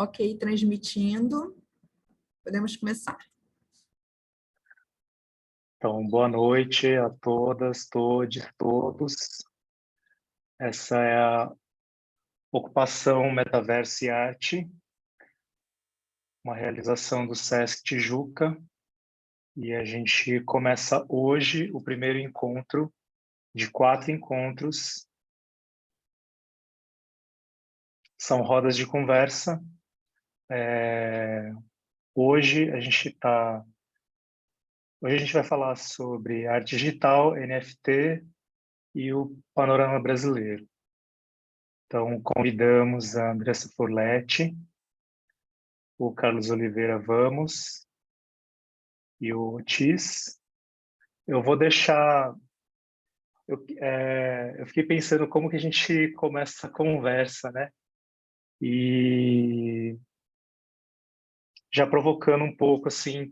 Ok, transmitindo. Podemos começar. Então, boa noite a todas, todes, todos. Essa é a Ocupação Metaverso e Arte, uma realização do Sesc Tijuca. E a gente começa hoje o primeiro encontro de 4 encontros. São rodas de conversa. Hoje a gente vai falar sobre arte digital, NFT e o panorama brasileiro. Então, convidamos a Andressa Forletti, o Carlos Oliveira Vamos e o Otis. Eu vou deixar... Eu fiquei pensando como que a gente começa essa conversa, né? E já provocando um pouco, assim,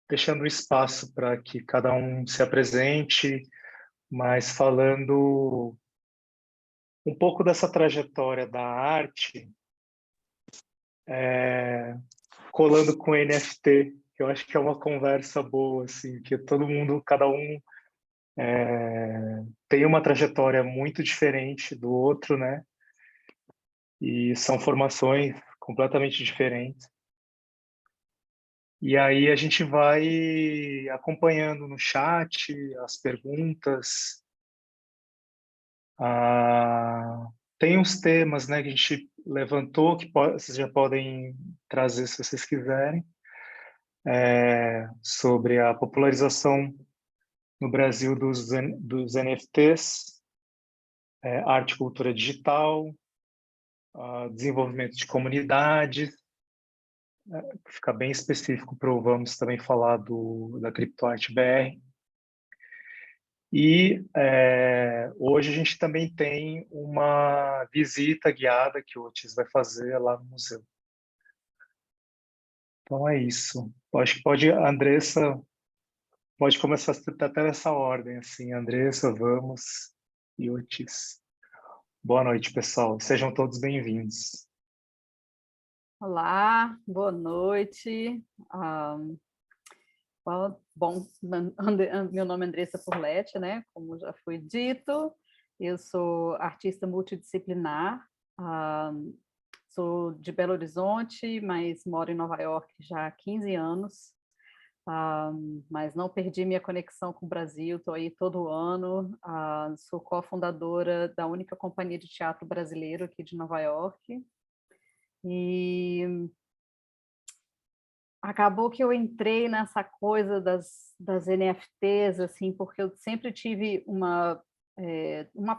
deixando espaço para que cada um se apresente, mas falando um pouco dessa trajetória da arte, colando com NFT, que eu acho que é uma conversa boa, assim, que todo mundo, cada um tem uma trajetória muito diferente do outro, né? E são formações completamente diferentes. E aí a gente vai acompanhando no chat as perguntas. Tem uns temas, né, que a gente levantou que vocês já podem trazer se vocês quiserem, sobre a popularização no Brasil dos NFTs, arte e cultura digital, desenvolvimento de comunidades, fica bem específico vamos também falar da CryptoArt BR. E hoje a gente também tem uma visita guiada que o Otis vai fazer lá no museu. Então é isso. Acho que Andressa, pode começar até nessa ordem, assim, Andressa, Vamos e Otis. Boa noite, pessoal. Sejam todos bem-vindos. Olá, boa noite. Bom, meu nome é Andressa Forletti, né? Como já foi dito, eu sou artista multidisciplinar, sou de Belo Horizonte, mas moro em Nova York já há 15 anos, mas não perdi minha conexão com o Brasil, estou aí todo ano, sou cofundadora da única companhia de teatro brasileiro aqui de Nova York, e acabou que eu entrei nessa coisa das NFTs, assim, porque eu sempre tive uma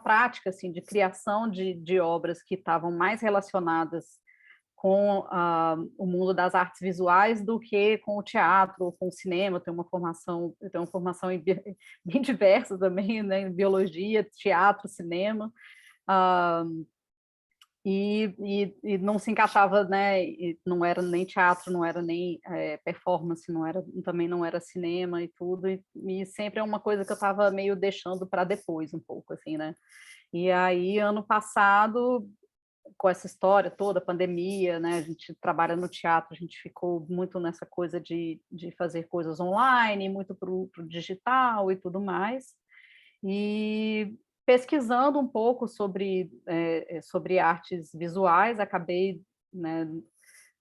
prática assim, de criação de obras que estavam mais relacionadas com o mundo das artes visuais do que com o teatro ou com o cinema. Eu tenho uma formação bem diversa também, né, em biologia, teatro, cinema. E não se encaixava, né? Não era nem teatro, não era nem performance, também não era cinema e tudo, e sempre é uma coisa que eu estava meio deixando para depois um pouco, assim, né? E aí, ano passado, com essa história toda, pandemia, né? A gente trabalha no teatro, a gente ficou muito nessa coisa de fazer coisas online, muito para o digital e tudo mais, e pesquisando um pouco sobre artes visuais, acabei, né,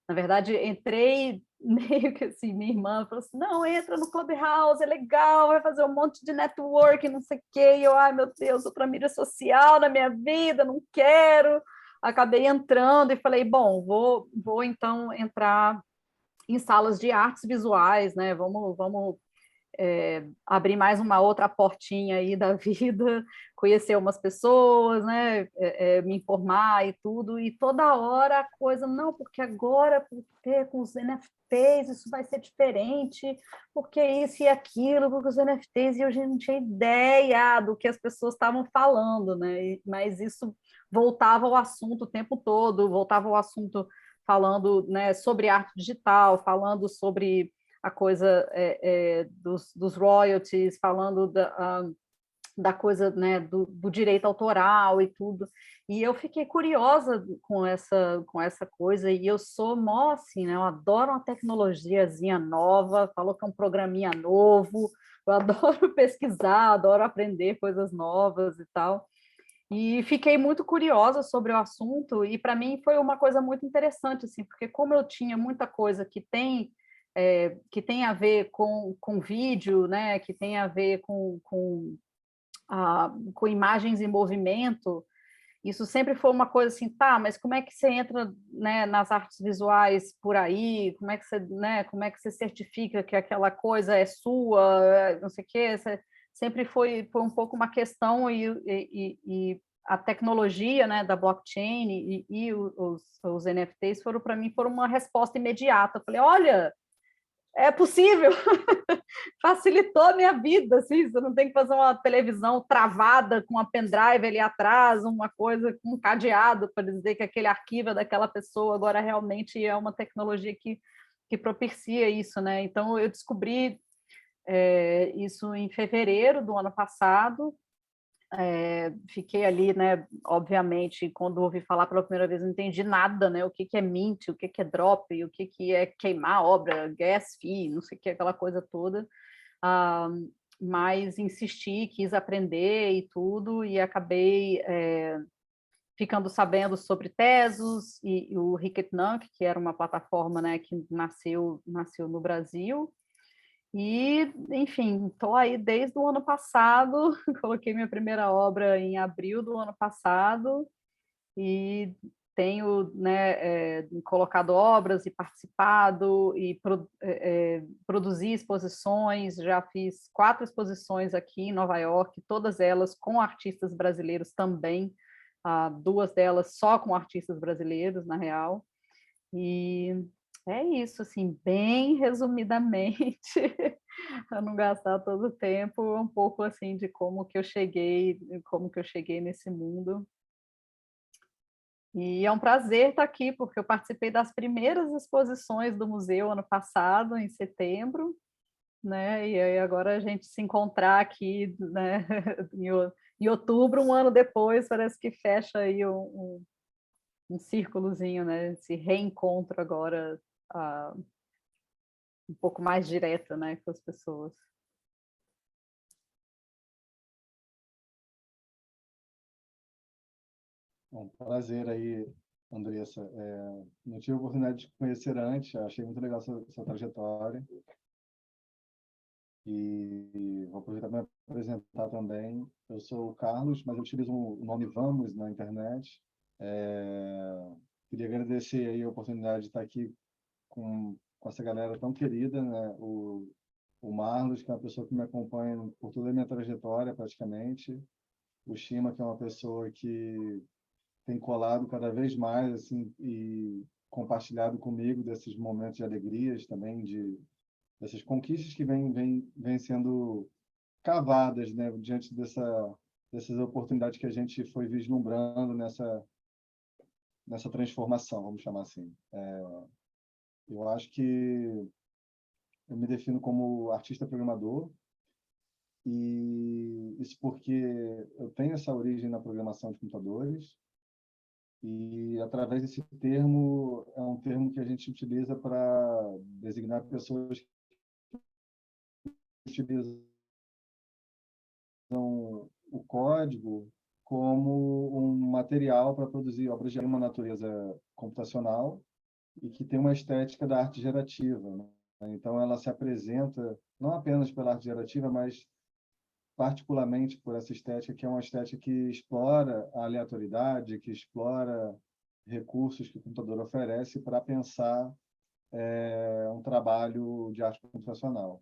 na verdade, entrei meio que assim, minha irmã falou assim, não, entra no Clubhouse, é legal, vai fazer um monte de network, não sei o quê, e eu, ai meu Deus, outra mídia social na minha vida, não quero. Acabei entrando e falei, bom, vou então entrar em salas de artes visuais, né, vamos abrir mais uma outra portinha aí da vida, conhecer umas pessoas, né, me informar e tudo, e toda hora a coisa, não, porque agora, porque com os NFTs isso vai ser diferente, porque isso e aquilo, porque os NFTs, e eu já não tinha ideia do que as pessoas estavam falando, né, mas isso voltava ao assunto o tempo todo, voltava ao assunto falando, né, sobre arte digital, falando sobre a coisa dos royalties, falando da coisa, né, do direito autoral e tudo. E eu fiquei curiosa com essa coisa, e eu sou mó assim, né? Eu adoro uma tecnologiazinha nova, falou que é um programinha novo, eu adoro pesquisar, adoro aprender coisas novas e tal. E fiquei muito curiosa sobre o assunto, e para mim foi uma coisa muito interessante, assim, porque como eu tinha muita coisa que tem a ver com vídeo, né, que tem a ver com imagens em movimento, isso sempre foi uma coisa assim, tá, mas como é que você entra, né, nas artes visuais por aí? Como é que você, né, como é que você certifica que aquela coisa é sua, não sei o quê? Sempre foi um pouco uma questão, e a tecnologia, né, da blockchain e os NFTs foram, para mim, foram uma resposta imediata. Eu falei, olha, é possível, facilitou a minha vida, assim, você não tem que fazer uma televisão travada com uma pendrive ali atrás, uma coisa com um cadeado para dizer que aquele arquivo é daquela pessoa, agora realmente é uma tecnologia que propicia isso, né? Então, eu descobri isso em fevereiro do ano passado. Fiquei ali, né, obviamente, quando ouvi falar pela primeira vez, não entendi nada, né, o que é mint, o que é drop, o que é queimar a obra, gas fee, não sei o que, aquela coisa toda, mas insisti, quis aprender e tudo, e acabei ficando sabendo sobre Tezos e o Hicketnunk, que era uma plataforma, né, que nasceu no Brasil. E, enfim, estou aí desde o ano passado, coloquei minha primeira obra em abril do ano passado, e tenho, né, colocado obras e participado, e produzi exposições, já fiz 4 exposições aqui em Nova York, todas elas com artistas brasileiros também, 2 delas só com artistas brasileiros, na real, e é isso, assim, bem resumidamente, para não gastar todo o tempo, um pouco assim de como que eu cheguei nesse mundo. E é um prazer estar aqui, porque eu participei das primeiras exposições do museu ano passado, em setembro, né? E aí agora a gente se encontrar aqui, né, em outubro, um ano depois, parece que fecha aí um círculozinho, né? Esse reencontro agora um pouco mais direto, né, com as pessoas. Bom, prazer aí, Andressa. Não tive a oportunidade de conhecer antes, achei muito legal sua trajetória. E vou aproveitar para me apresentar também. Eu sou o Carlos, mas eu utilizo o nome Vamos na internet. Queria agradecer aí a oportunidade de estar aqui com essa galera tão querida, né? O Marlos, que é uma pessoa que me acompanha por toda a minha trajetória, praticamente. O Shima, que é uma pessoa que tem colado cada vez mais, assim, e compartilhado comigo desses momentos de alegrias também, dessas conquistas que vêm sendo cavadas, né, diante dessas oportunidades que a gente foi vislumbrando nessa transformação, vamos chamar assim. Eu acho que eu me defino como artista programador, e isso porque eu tenho essa origem na programação de computadores, e através desse termo, é um termo que a gente utiliza para designar pessoas que utilizam o código como um material para produzir obras de uma natureza computacional e que tem uma estética da arte gerativa, né? Então, ela se apresenta não apenas pela arte gerativa, mas particularmente por essa estética, que é uma estética que explora a aleatoriedade, que explora recursos que o computador oferece para pensar um trabalho de arte computacional.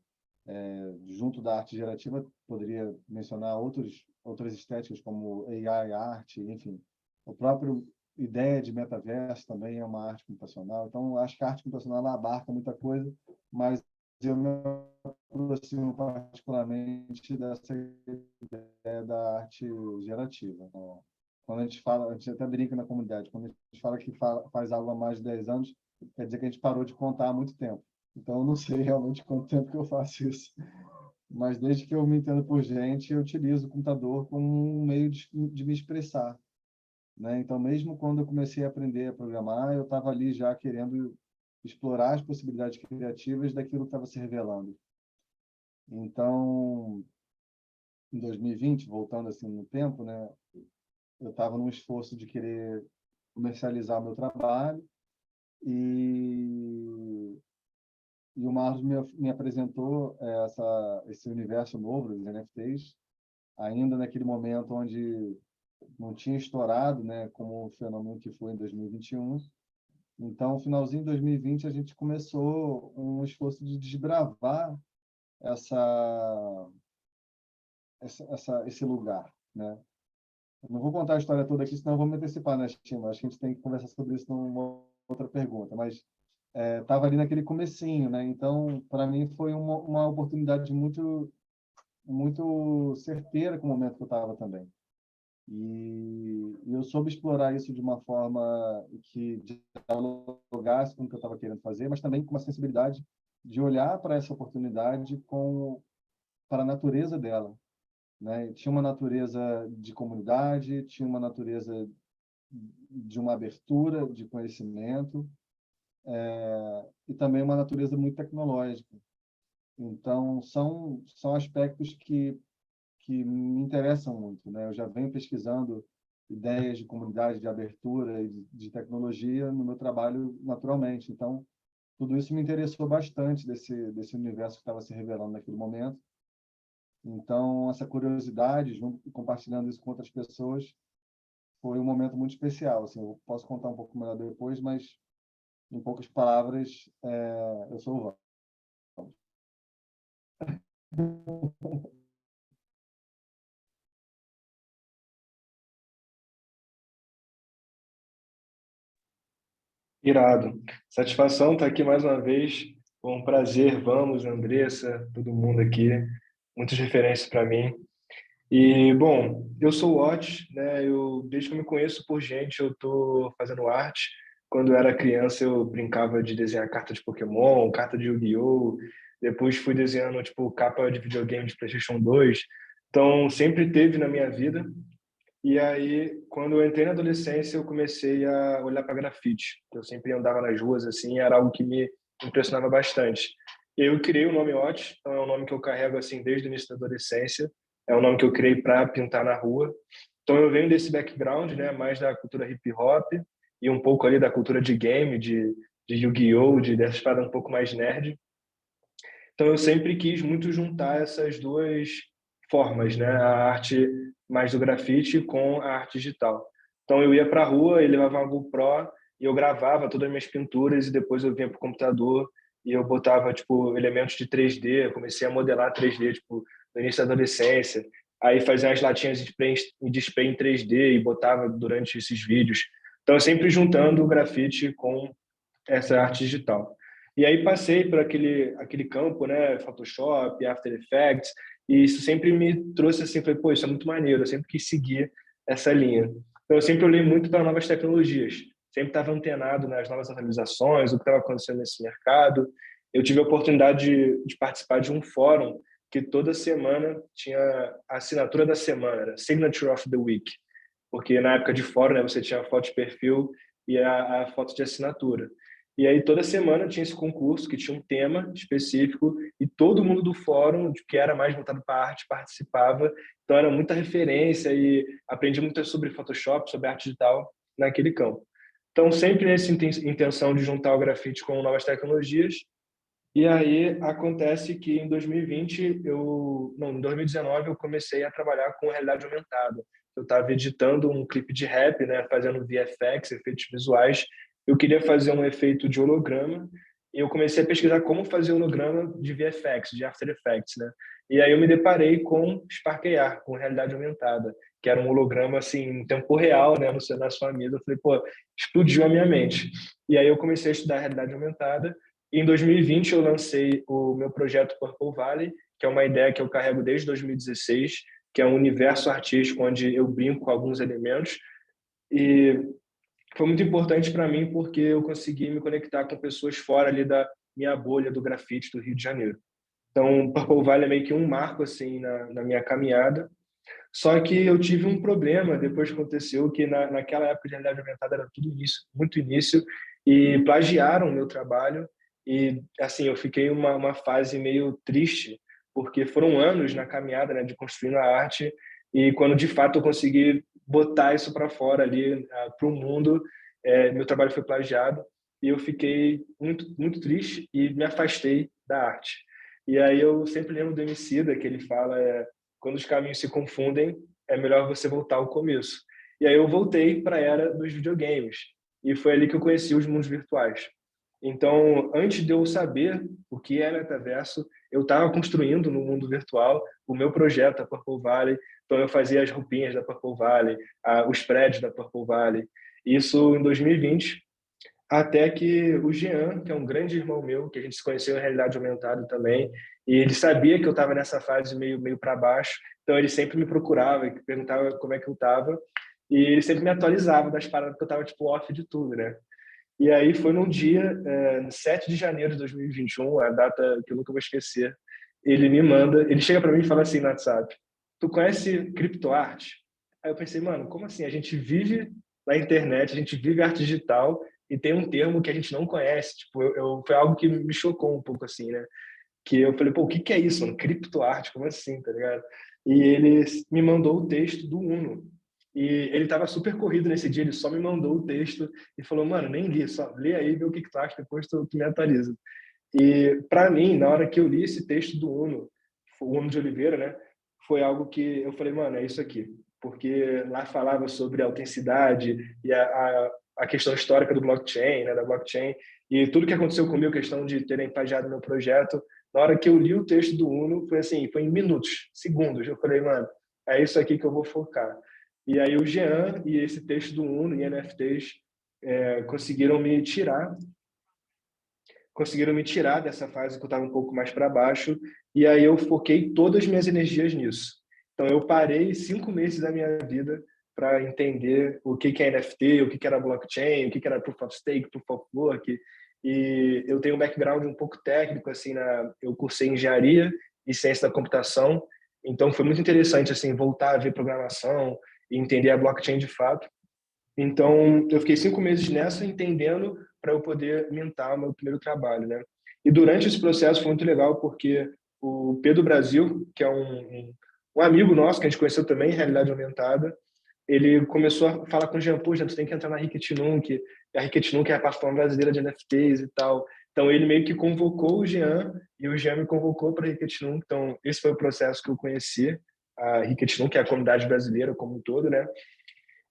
Junto da arte gerativa, poderia mencionar outras estéticas, como AI arte, enfim. A própria ideia de metaverso também é uma arte computacional. Então, acho que a arte computacional ela abarca muita coisa, mas eu me aproximo particularmente dessa ideia da arte gerativa. Quando a gente fala, a gente até brinca na comunidade, quando a gente fala que faz algo há mais de 10 anos, quer dizer que a gente parou de contar há muito tempo. Então, eu não sei realmente quanto tempo que eu faço isso. mas desde que eu me entendo por gente, eu utilizo o computador como um meio de me expressar, né? Então, mesmo quando eu comecei a aprender a programar, eu estava ali já querendo explorar as possibilidades criativas daquilo que estava se revelando. Então, em 2020, voltando assim no tempo, né, eu estava num esforço de querer comercializar o meu trabalho e, e o Marlos me apresentou esse universo novo dos NFTs, ainda naquele momento onde não tinha estourado, né, como o fenômeno que foi em 2021. Então, no finalzinho de 2020, a gente começou um esforço de desbravar esse lugar, né? Eu não vou contar a história toda aqui, senão eu vou me antecipar, né, Chima? Acho que a gente tem que conversar sobre isso numa outra pergunta, mas estava ali naquele comecinho, né? Então, para mim, foi uma oportunidade muito certeira com o momento que eu estava também. E eu soube explorar isso de uma forma que dialogasse com o que eu estava querendo fazer, mas também com uma sensibilidade de olhar para essa oportunidade para a natureza dela, né? Tinha uma natureza de comunidade, tinha uma natureza de uma abertura de conhecimento, e também uma natureza muito tecnológica. Então, são aspectos que me interessam muito, né? Eu já venho pesquisando ideias de comunidade, de abertura e de tecnologia no meu trabalho naturalmente. Então, tudo isso me interessou bastante desse universo que estava se revelando naquele momento. Então, essa curiosidade, compartilhando isso com outras pessoas, foi um momento muito especial. Assim, eu posso contar um pouco melhor depois, mas, em poucas palavras, eu sou o Val. Irado. Satisfação estar aqui mais uma vez. Foi um prazer. Vamos, Andressa, todo mundo aqui. Muitas referências para mim. E, bom, eu sou o Otis, né? Desde que eu me conheço por gente, eu tô fazendo arte. Quando eu era criança, eu brincava de desenhar carta de Pokémon, carta de Yu-Gi-Oh! Depois fui desenhando, tipo, capa de videogame de PlayStation 2. Então, sempre teve na minha vida. E aí, quando eu entrei na adolescência, eu comecei a olhar para grafite. Eu sempre andava nas ruas, assim, era algo que me impressionava bastante. Eu criei o nome Otis, então é um nome que eu carrego, assim, desde o início da adolescência. É um nome que eu criei para pintar na rua. Então eu venho desse background, né, mais da cultura hip hop e um pouco ali da cultura de game, de Yu-Gi-Oh, dessa parada um pouco mais nerd. Então eu sempre quis muito juntar essas duas formas, né, a arte mais do grafite com a arte digital. Então eu ia para a rua e levava uma GoPro e eu gravava todas as minhas pinturas e depois eu vinha para o computador e eu botava tipo elementos de 3D, eu comecei a modelar 3D tipo no início da adolescência. Aí fazia as latinhas de spray em 3D e botava durante esses vídeos. Então sempre juntando o grafite com essa arte digital. E aí passei por aquele campo, né, Photoshop, After Effects, e isso sempre me trouxe assim, falei, pô, isso é muito maneiro, eu sempre quis seguir essa linha. Então eu sempre olhei muito para novas tecnologias, sempre estava antenado nas novas atualizações, o que estava acontecendo nesse mercado. Eu tive a oportunidade de participar de um fórum que toda semana tinha a assinatura da semana, era Signature of the Week, porque na época de fórum, né, você tinha a foto de perfil e a foto de assinatura. E aí toda semana tinha esse concurso que tinha um tema específico e todo mundo do fórum, que era mais voltado para a arte, participava. Então era muita referência e aprendi muito sobre Photoshop, sobre arte digital naquele campo. Então sempre nessa intenção de juntar o grafite com novas tecnologias. E aí acontece que em 2020 em 2019 eu comecei a trabalhar com realidade aumentada. Eu estava editando um clipe de rap, né, fazendo VFX, efeitos visuais. Eu queria fazer um efeito de holograma e eu comecei a pesquisar como fazer holograma de VFX, de After Effects, né? E aí eu me deparei com Spark AR, com realidade aumentada, que era um holograma assim em tempo real, né, na sua mesa. Eu falei, pô, explodiu a minha mente. E aí eu comecei a estudar realidade aumentada. Em 2020 eu lancei o meu projeto Purple Valley, que é uma ideia que eu carrego desde 2016, que é um universo artístico onde eu brinco com alguns elementos. E foi muito importante para mim porque eu consegui me conectar com pessoas fora ali da minha bolha do grafite do Rio de Janeiro. Então, Purple Valley é meio que um marco assim na minha caminhada. Só que eu tive um problema depois que aconteceu, que naquela época de realidade aumentada era tudo início, muito início, e plagiaram o meu trabalho. E, assim, eu fiquei uma fase meio triste, porque foram anos na caminhada, né, de construindo a arte, e quando de fato eu consegui botar isso para fora ali, para o mundo, meu trabalho foi plagiado, e eu fiquei muito, muito triste e me afastei da arte. E aí eu sempre lembro do Emicida, que ele fala, quando os caminhos se confundem, é melhor você voltar ao começo. E aí eu voltei para a era dos videogames, e foi ali que eu conheci os mundos virtuais. Então, antes de eu saber o que é metaverso, eu estava construindo no mundo virtual o meu projeto, a Purple Valley. Então, eu fazia as roupinhas da Purple Valley, os prédios da Purple Valley. Isso em 2020, até que o Jean, que é um grande irmão meu, que a gente se conheceu em realidade aumentada também, e ele sabia que eu estava nessa fase meio para baixo, então ele sempre me procurava e perguntava como é que eu estava, e ele sempre me atualizava das paradas, porque eu estava tipo off de tudo, né? E aí foi num dia, no 7 de janeiro de 2021, a data que eu nunca vou esquecer, ele chega para mim e fala assim no WhatsApp: tu conhece criptoarte? Aí eu pensei, mano, como assim? A gente vive na internet, a gente vive arte digital e tem um termo que a gente não conhece. Tipo, foi algo que me chocou um pouco assim, né? Que eu falei, pô, o que é isso, mano? Criptoarte, como assim, tá ligado? E ele me mandou o texto do Uno. E ele estava super corrido nesse dia, ele só me mandou o texto e falou, mano, nem li, só lê aí, vê o que tu acha, depois tu me atualiza. E, para mim, na hora que eu li esse texto do Uno, o Uno de Oliveira, né, foi algo que eu falei, mano, é isso aqui. Porque lá falava sobre a autenticidade e a questão histórica do blockchain, né, da blockchain, e tudo que aconteceu comigo, questão de terem plagiado meu projeto. Na hora que eu li o texto do Uno, foi assim, foi em minutos, segundos. Eu falei, mano, é isso aqui que eu vou focar. E aí o Jean e esse texto do Uno e NFTs conseguiram me tirar dessa fase que eu estava um pouco mais para baixo, e aí eu foquei todas as minhas energias nisso. Então eu parei 5 meses da minha vida para entender o que é NFT, o que era blockchain, o que era Proof of Stake, Proof of Work, e eu tenho um background um pouco técnico, assim, eu cursei engenharia e ciência da computação, então foi muito interessante assim voltar a ver programação e entender a blockchain de fato. Então, eu fiquei 5 meses nessa, entendendo para eu poder mintar o meu primeiro trabalho, né? E durante esse processo foi muito legal, porque o Pedro Brasil, que é um amigo nosso, que a gente conheceu também em realidade aumentada, ele começou a falar com o Jean, pô, Jean, tu tem que entrar na Ricket a Ricket é a plataforma brasileira de NFTs e tal. Então, ele meio que convocou o Jean, e o Jean me convocou para a Ricket. Então, esse foi o processo que eu conheci a Ricket, que é a comunidade brasileira como um todo, né?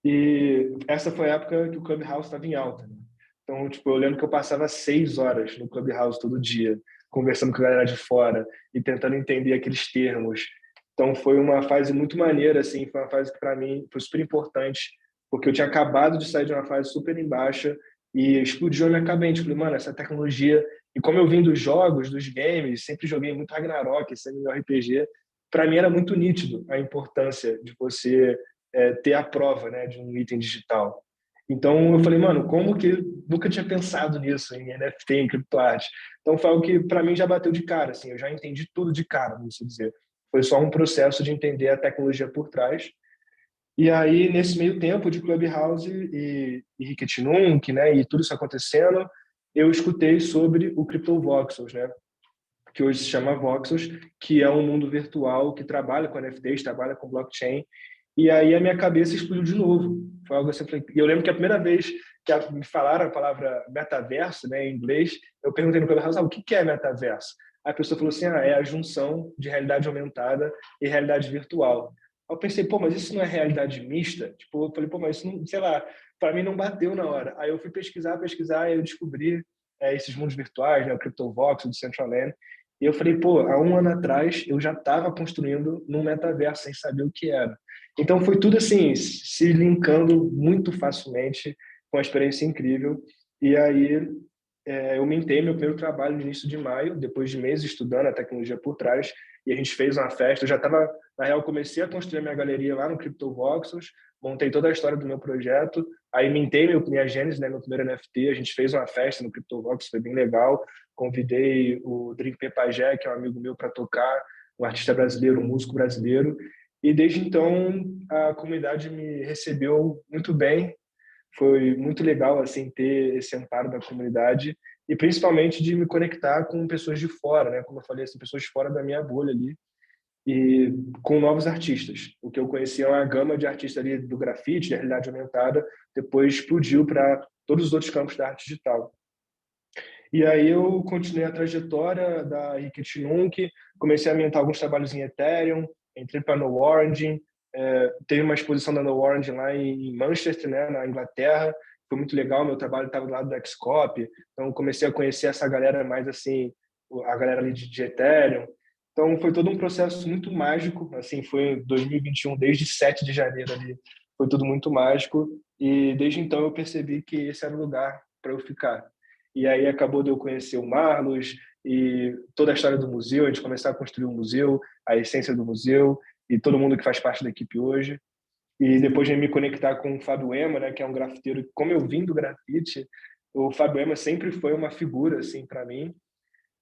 E essa foi a época que o Clubhouse estava em alta, né? Então, tipo, eu lembro que eu passava 6 horas no Clubhouse todo dia, conversando com a galera de fora e tentando entender aqueles termos. Então, foi uma fase muito maneira, assim, foi uma fase que, para mim, foi super importante, porque eu tinha acabado de sair de uma fase super em baixa e explodiu na minha cabeça. Falei, mano, essa tecnologia... E como eu vim dos jogos, dos games, sempre joguei muito Ragnarok, sempre RPG, para mim era muito nítido a importância de você ter a prova, né, de um item digital. Então eu falei, mano, como que nunca tinha pensado nisso em NFT, em criptoarte? Então foi algo que para mim já bateu de cara, assim, eu já entendi tudo de cara, vamos dizer. Foi só um processo de entender a tecnologia por trás. E aí nesse meio tempo de Clubhouse e Ricket, né, e tudo isso acontecendo, eu escutei sobre o CryptoVoxels, né, que hoje se chama Voxels, que é um mundo virtual que trabalha com NFTs, trabalha com blockchain. E aí a minha cabeça explodiu de novo. Foi algo assim, eu lembro que a primeira vez que me falaram a palavra metaverso, né, em inglês, eu perguntei no Clubhouse, o que é metaverso? Aí a pessoa falou assim, é a junção de realidade aumentada e realidade virtual. Aí eu pensei, pô, mas isso não é realidade mista? Tipo, eu falei, pô, mas isso não, sei lá, para mim não bateu na hora. Aí eu fui pesquisar, e eu descobri esses mundos virtuais, né, o CryptoVox, o Decentraland. E eu falei, pô, há 1 ano atrás eu já estava construindo num metaverso sem saber o que era. Então foi tudo assim, se linkando muito facilmente com uma experiência incrível. E aí eu mintei meu primeiro trabalho no início de maio, depois de meses estudando a tecnologia por trás, e a gente fez uma festa. Eu já estava, na real, comecei a construir a minha galeria lá no CryptoVoxels, montei toda a história do meu projeto, Aí mintei minha Gênesis, né, meu primeiro NFT, a gente fez uma festa no CryptoVox, foi bem legal. Convidei o Drink P. Pajé, que é um amigo meu, para tocar, um artista brasileiro, um músico brasileiro. E desde então a comunidade me recebeu muito bem. Foi muito legal assim ter esse amparo da comunidade e principalmente de me conectar com pessoas de fora, né? Como eu falei, assim, pessoas fora da minha bolha ali e com novos artistas. O que eu conhecia é uma gama de artistas ali do grafite, da realidade aumentada, depois explodiu para todos os outros campos da arte digital. E aí eu continuei a trajetória da Ricket Nunc, comecei a montar alguns trabalhos em Ethereum, entrei para No Orange, teve uma exposição da No Orange lá em Manchester, né, na Inglaterra, foi muito legal, meu trabalho estava do lado da Xcop, então comecei a conhecer essa galera mais assim, a galera ali de Ethereum. Então foi todo um processo muito mágico, assim, foi em 2021, desde 7 de janeiro ali, foi tudo muito mágico e desde então eu percebi que esse era o lugar para eu ficar. E aí acabou de eu conhecer o Marlos e toda a história do museu, a gente começar a construir o museu, a essência do museu e todo mundo que faz parte da equipe hoje. E depois de me conectar com o Fábio Ema, né, que é um grafiteiro, como eu vim do grafite, o Fábio Ema sempre foi uma figura assim para mim.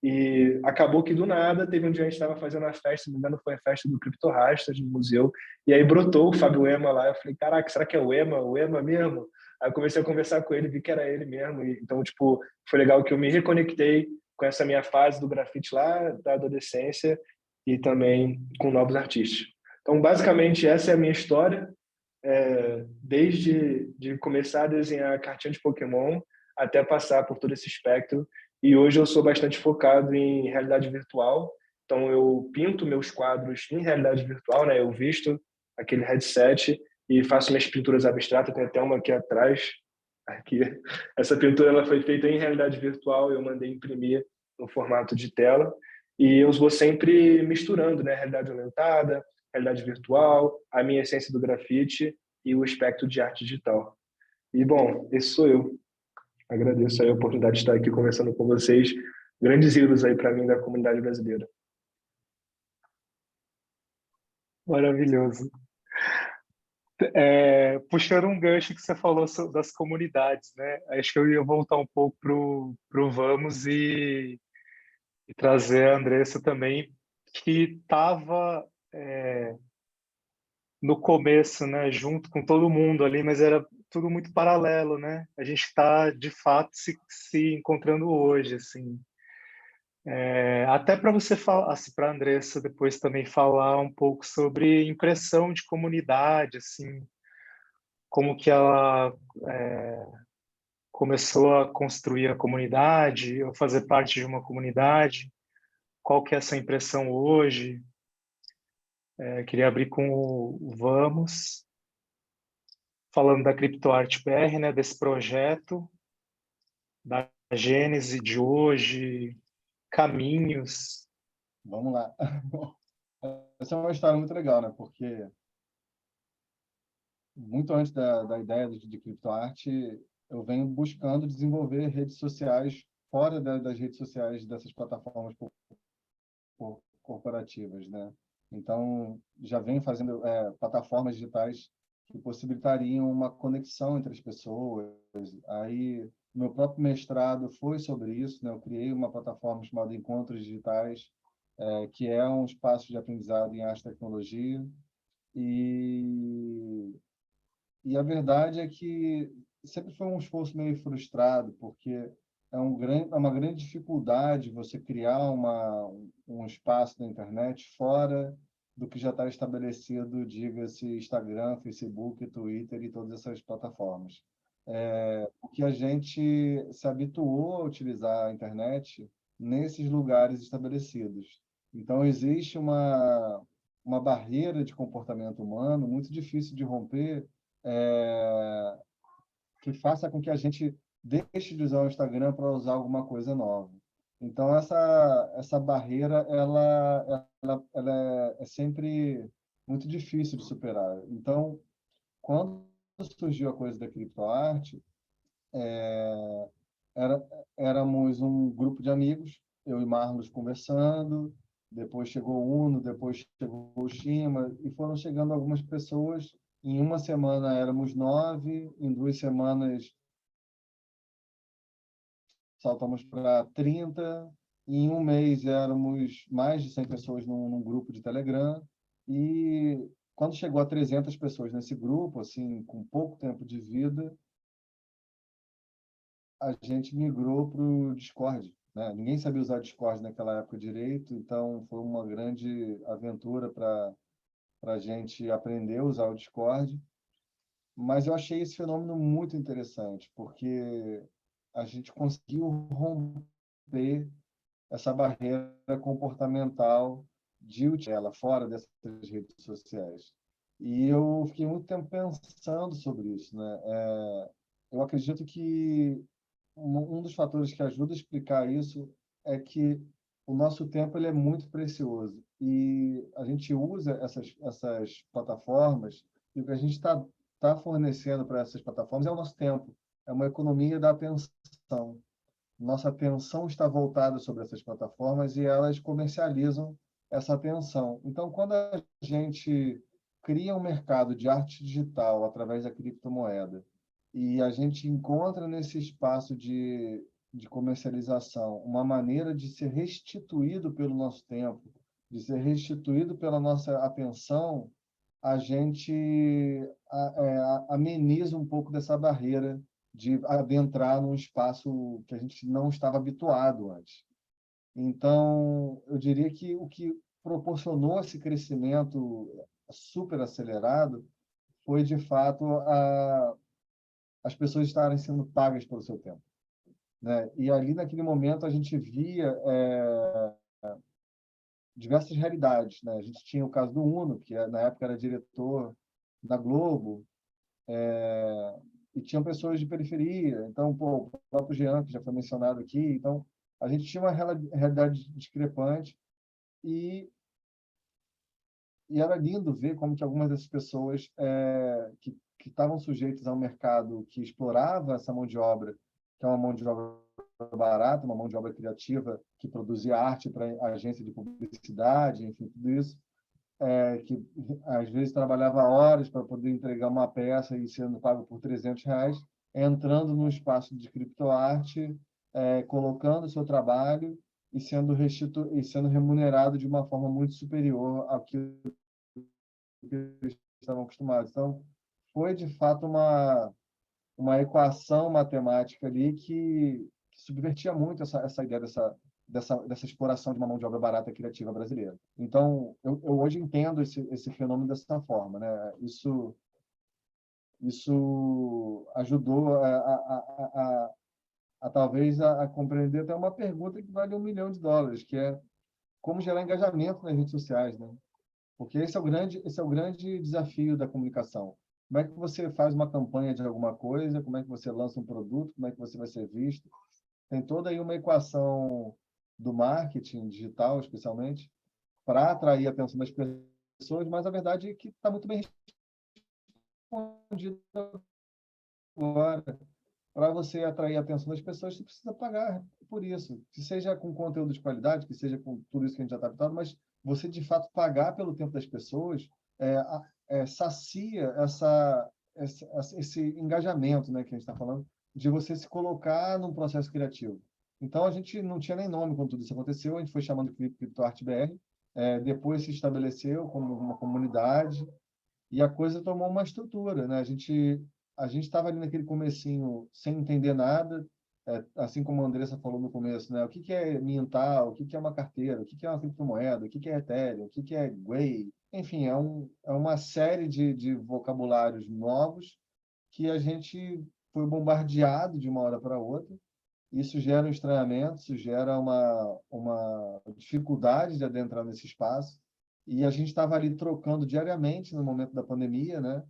E acabou que do nada teve um dia a gente estava fazendo a festa, se não me engano foi a festa do Crypto Rastas no museu, e aí brotou o Fábio Ema lá, eu falei, caraca, será que é o Ema mesmo? Aí eu comecei a conversar com ele, vi que era ele mesmo, e, então, tipo, foi legal que eu me reconectei com essa minha fase do grafite lá da adolescência e também com novos artistas. Então, basicamente, essa é a minha história, desde de começar a desenhar cartinha de Pokémon até passar por todo esse espectro. E hoje eu sou bastante focado em realidade virtual. Então eu pinto meus quadros em realidade virtual, né? Eu visto aquele headset e faço minhas pinturas abstratas. Tem até uma aqui atrás. Aqui. Essa pintura ela foi feita em realidade virtual. Eu mandei imprimir no formato de tela. E eu vou sempre misturando, né? Realidade aumentada, realidade virtual, a minha essência do grafite e o espectro de arte digital. E, bom, esse sou eu. Agradeço aí a oportunidade de estar aqui conversando com vocês. Grandes ídolos aí para mim da comunidade brasileira. Maravilhoso. Puxando um gancho que você falou das comunidades, né? Acho que eu ia voltar um pouco pro Vamos e trazer a Andressa também, que estava no começo, né, junto com todo mundo ali, mas era tudo muito paralelo, né? A gente está, de fato, se encontrando hoje, assim. Até para você falar, assim, para a Andressa depois também falar um pouco sobre impressão de comunidade, assim, como que ela começou a construir a comunidade, ou fazer parte de uma comunidade, qual que é essa impressão hoje. Queria abrir com o Vamos, falando da CryptoArt BR, né, desse projeto, da gênese de hoje, caminhos. Vamos lá. Essa é uma história muito legal, né? Porque muito antes da ideia de criptoarte, eu venho buscando desenvolver redes sociais fora das redes sociais dessas plataformas corporativas, né? Então, já venho fazendo plataformas digitais que possibilitariam uma conexão entre as pessoas. Aí, meu próprio mestrado foi sobre isso, né? Eu criei uma plataforma chamada Encontros Digitais, que é um espaço de aprendizado em arte e tecnologia. E a verdade é que sempre foi um esforço meio frustrado, porque é uma grande dificuldade você criar um espaço na internet fora do que já está estabelecido, diga-se Instagram, Facebook, Twitter e todas essas plataformas. Porque a gente se habituou a utilizar a internet nesses lugares estabelecidos. Então, existe uma barreira de comportamento humano muito difícil de romper, que faça com que a gente deixe de usar o Instagram para usar alguma coisa nova. Então, essa barreira ela é sempre muito difícil de superar. Então, quando surgiu a coisa da criptoarte, era, éramos um grupo de amigos, eu e Marlos conversando, depois chegou o Uno, depois chegou o Shima, e foram chegando algumas pessoas Em uma semana éramos 9, em 2 semanas saltamos para 30, e em um mês éramos mais de 100 pessoas num grupo de Telegram, e quando chegou a 300 pessoas nesse grupo, assim, com pouco tempo de vida, a gente migrou para o Discord, né? Ninguém sabia usar Discord naquela época direito, então foi uma grande aventura para a gente aprender a usar o Discord. Mas eu achei esse fenômeno muito interessante, porque a gente conseguiu romper essa barreira comportamental de utilizar ela fora dessas redes sociais. E eu fiquei muito tempo pensando sobre isso, né? Eu acredito que um dos fatores que ajuda a explicar isso é que o nosso tempo ele é muito precioso e a gente usa essas plataformas, e o que a gente está fornecendo para essas plataformas é o nosso tempo, é uma economia da atenção. Nossa atenção está voltada sobre essas plataformas e elas comercializam essa atenção. Então, quando a gente cria um mercado de arte digital através da criptomoeda e a gente encontra nesse espaço de comercialização uma maneira de ser restituído pelo nosso tempo, de ser restituído pela nossa atenção, a gente ameniza um pouco dessa barreira de adentrar num espaço que a gente não estava habituado antes. Então, eu diria que o que proporcionou esse crescimento super acelerado foi, de fato, as pessoas estarem sendo pagas pelo seu tempo, né? E ali, naquele momento, a gente via diversas realidades, né? A gente tinha o caso do Uno, que na época era diretor da Globo, e tinham pessoas de periferia. Então, pô, o próprio Jean, que já foi mencionado aqui. Então, a gente tinha uma realidade discrepante e era lindo ver como que algumas dessas pessoas que estavam sujeitas a um mercado que explorava essa mão de obra, que é uma mão de obra barata, uma mão de obra criativa que produzia arte para agência de publicidade, enfim, tudo isso, que às vezes trabalhava horas para poder entregar uma peça e sendo pago por R$ 300, entrando no espaço de criptoarte, colocando o seu trabalho e sendo remunerado de uma forma muito superior ao que eles estavam acostumados. Então, foi de fato uma equação matemática ali que subvertia muito essa ideia dessa exploração de uma mão de obra barata criativa brasileira. Então, eu hoje entendo esse fenômeno dessa forma, né? Isso ajudou talvez a compreender até uma pergunta que vale US$ 1 milhão, que é como gerar engajamento nas redes sociais, né? Porque esse é o grande desafio da comunicação. Como é que você faz uma campanha de alguma coisa? Como é que você lança um produto? Como é que você vai ser visto? Tem toda aí uma equação do marketing digital, especialmente, para atrair a atenção das pessoas, mas a verdade é que está muito bem respondido agora. Para você atrair a atenção das pessoas, você precisa pagar por isso. Que seja com conteúdo de qualidade, que seja com tudo isso que a gente já está habituado, mas você, de fato, pagar pelo tempo das pessoas sacia esse engajamento, né, que a gente está falando, de você se colocar num processo criativo. Então, a gente não tinha nem nome quando tudo isso aconteceu, a gente foi chamando de CryptoArt BR, depois se estabeleceu como uma comunidade, e a coisa tomou uma estrutura, né? A gente estava ali naquele comecinho sem entender nada, assim como a Andressa falou no começo, né? O que é mintar, o que é uma carteira, o que é uma criptomoeda, o que é Ethereum, o que é Gwei. Enfim, é uma série de vocabulários novos que a gente foi bombardeado de uma hora para outra. Isso gera um estranhamento, isso gera uma dificuldade de adentrar nesse espaço. E a gente estava ali trocando diariamente no momento da pandemia, né?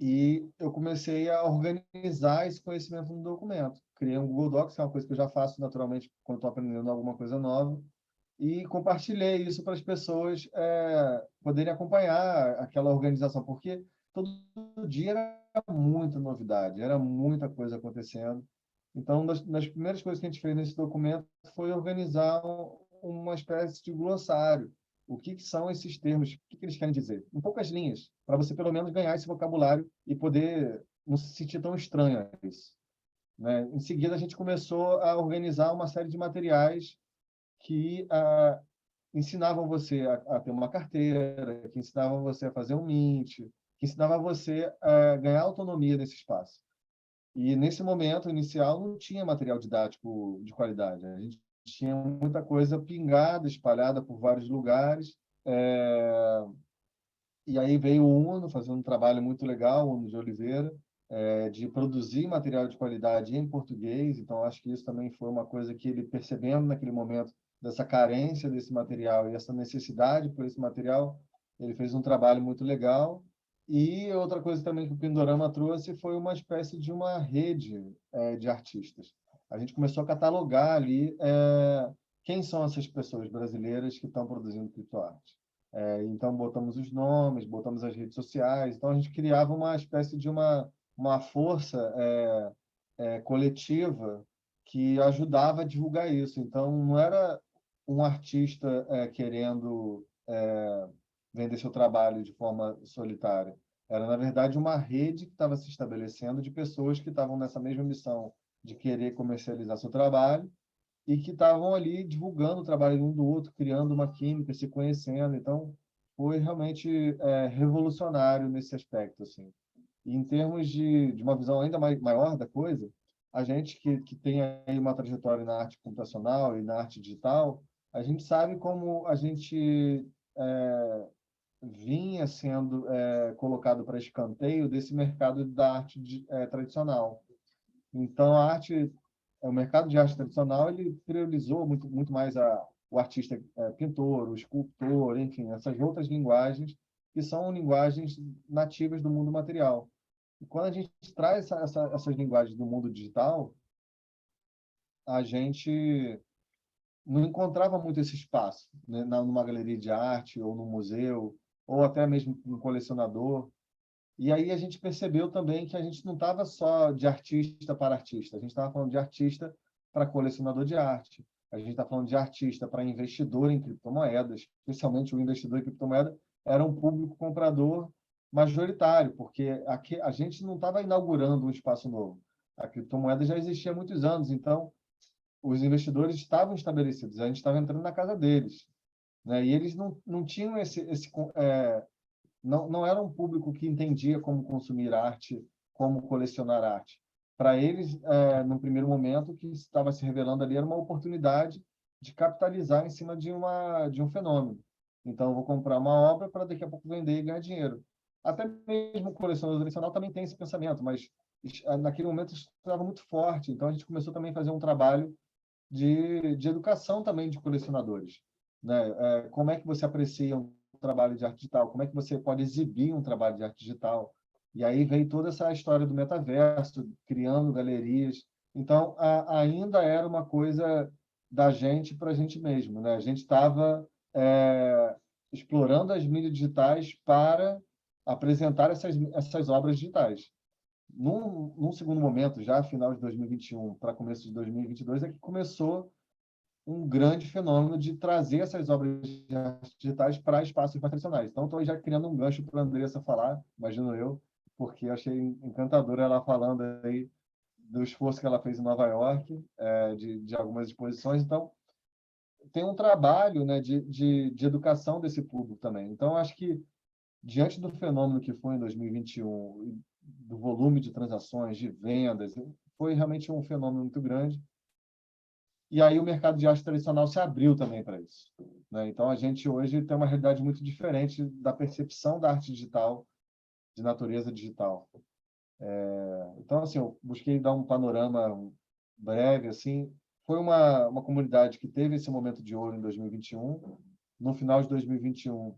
E eu comecei a organizar esse conhecimento no documento. Criei um Google Docs, que é uma coisa que eu já faço naturalmente quando estou aprendendo alguma coisa nova, e compartilhei isso para as pessoas poderem acompanhar aquela organização, porque todo dia era muita novidade, era muita coisa acontecendo. Então, uma das primeiras coisas que a gente fez nesse documento foi organizar uma espécie de glossário, o que são esses termos, o que eles querem dizer, em poucas linhas, para você pelo menos ganhar esse vocabulário e poder não se sentir tão estranho a isso, né? Em seguida, a gente começou a organizar uma série de materiais que ensinavam você a ter uma carteira, que ensinavam você a fazer um Mint, que ensinavam você a ganhar autonomia nesse espaço. E nesse momento inicial não tinha material didático de qualidade. A gente tinha muita coisa pingada, espalhada por vários lugares. E aí veio o Uno fazendo um trabalho muito legal, o Uno de Oliveira, de produzir material de qualidade em português. Então, acho que isso também foi uma coisa que ele, percebendo naquele momento dessa carência desse material e essa necessidade por esse material, ele fez um trabalho muito legal. E outra coisa também que o Pindorama trouxe foi uma espécie de uma rede de artistas. A gente começou a catalogar ali quem são essas pessoas brasileiras que estão produzindo criptoarte. Então, botamos os nomes, botamos as redes sociais. Então, a gente criava uma espécie de uma força coletiva que ajudava a divulgar isso. Então, não era um artista querendo vender seu trabalho de forma solitária. Era, na verdade, uma rede que estava se estabelecendo de pessoas que estavam nessa mesma missão de querer comercializar seu trabalho e que estavam ali divulgando o trabalho um do outro, criando uma química, se conhecendo. Então, foi realmente revolucionário nesse aspecto, assim. E em termos de uma visão ainda maior da coisa, a gente que tem aí uma trajetória na arte computacional e na arte digital, a gente sabe como a gente vinha sendo colocado para escanteio desse mercado da arte tradicional. Então, o mercado de arte tradicional ele priorizou muito mais o artista pintor, o escultor, enfim, essas outras linguagens que são linguagens nativas do mundo material. E quando a gente traz essas linguagens do mundo digital, a gente não encontrava muito esse espaço, né, numa galeria de arte ou num museu, ou até mesmo um colecionador. E aí a gente percebeu também que a gente não estava só de artista para artista, a gente estava falando de artista para colecionador de arte, a gente está falando de artista para investidor em criptomoedas, especialmente o investidor em criptomoeda era um público comprador majoritário, porque aqui, a gente não estava inaugurando um espaço novo. A criptomoeda já existia há muitos anos, então os investidores estavam estabelecidos, a gente estava entrando na casa deles, né? E eles não tinham não era um público que entendia como consumir arte, como colecionar arte. Para eles, no primeiro momento, o que estava se revelando ali era uma oportunidade de capitalizar em cima de um fenômeno. Então, eu vou comprar uma obra para daqui a pouco vender e ganhar dinheiro. Até mesmo o colecionador tradicional também tem esse pensamento, mas naquele momento isso estava muito forte. Então, a gente começou também a fazer um trabalho de educação também de colecionadores, né? Como é que você aprecia um trabalho de arte digital? Como é que você pode exibir um trabalho de arte digital? E aí veio toda essa história do metaverso, criando galerias. Então, ainda era uma coisa da gente para a gente mesmo, né? A gente estava explorando as mídias digitais para apresentar essas obras digitais. Num segundo momento, já final de 2021 para começo de 2022, é que começou um grande fenômeno de trazer essas obras digitais para espaços mais tradicionais. Então, estou já criando um gancho para a Andressa falar, imagino eu, porque eu achei encantadora ela falando aí do esforço que ela fez em Nova York, de algumas exposições. Então, tem um trabalho, né, de educação desse público também. Então, acho que, diante do fenômeno que foi em 2021, do volume de transações, de vendas, foi realmente um fenômeno muito grande. E aí o mercado de arte tradicional se abriu também para isso, né? Então, a gente hoje tem uma realidade muito diferente da percepção da arte digital, de natureza digital. Então, assim, eu busquei dar um panorama breve, assim. Foi uma comunidade que teve esse momento de ouro em 2021. No final de 2021,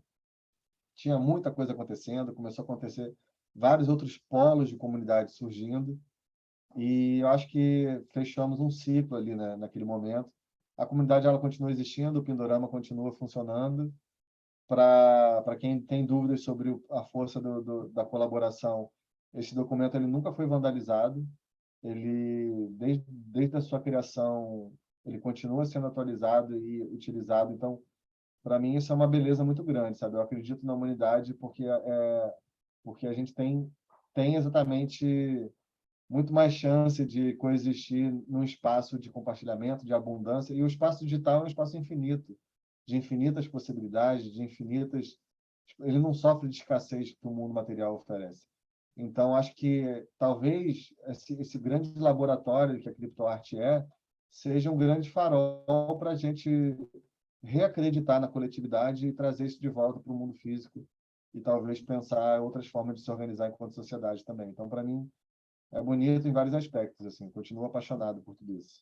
tinha muita coisa acontecendo, começou a acontecer vários outros polos de comunidade surgindo, e eu acho que fechamos um ciclo ali, né, naquele momento. A comunidade ela continua existindo, o Pindorama continua funcionando. Para quem tem dúvidas sobre a força da colaboração, esse documento ele nunca foi vandalizado. Ele, desde a sua criação, ele continua sendo atualizado e utilizado. Então, para mim isso é uma beleza muito grande, sabe? Eu acredito na humanidade porque a gente tem exatamente muito mais chance de coexistir num espaço de compartilhamento, de abundância, e o espaço digital é um espaço infinito, de infinitas possibilidades, de infinitas... Ele não sofre de escassez que o mundo material oferece. Então, acho que talvez esse grande laboratório que a criptoarte seja um grande farol para a gente reacreditar na coletividade e trazer isso de volta para o mundo físico e talvez pensar outras formas de se organizar enquanto sociedade também. Então, para mim, é bonito em vários aspectos, assim. Continuo apaixonado por tudo isso.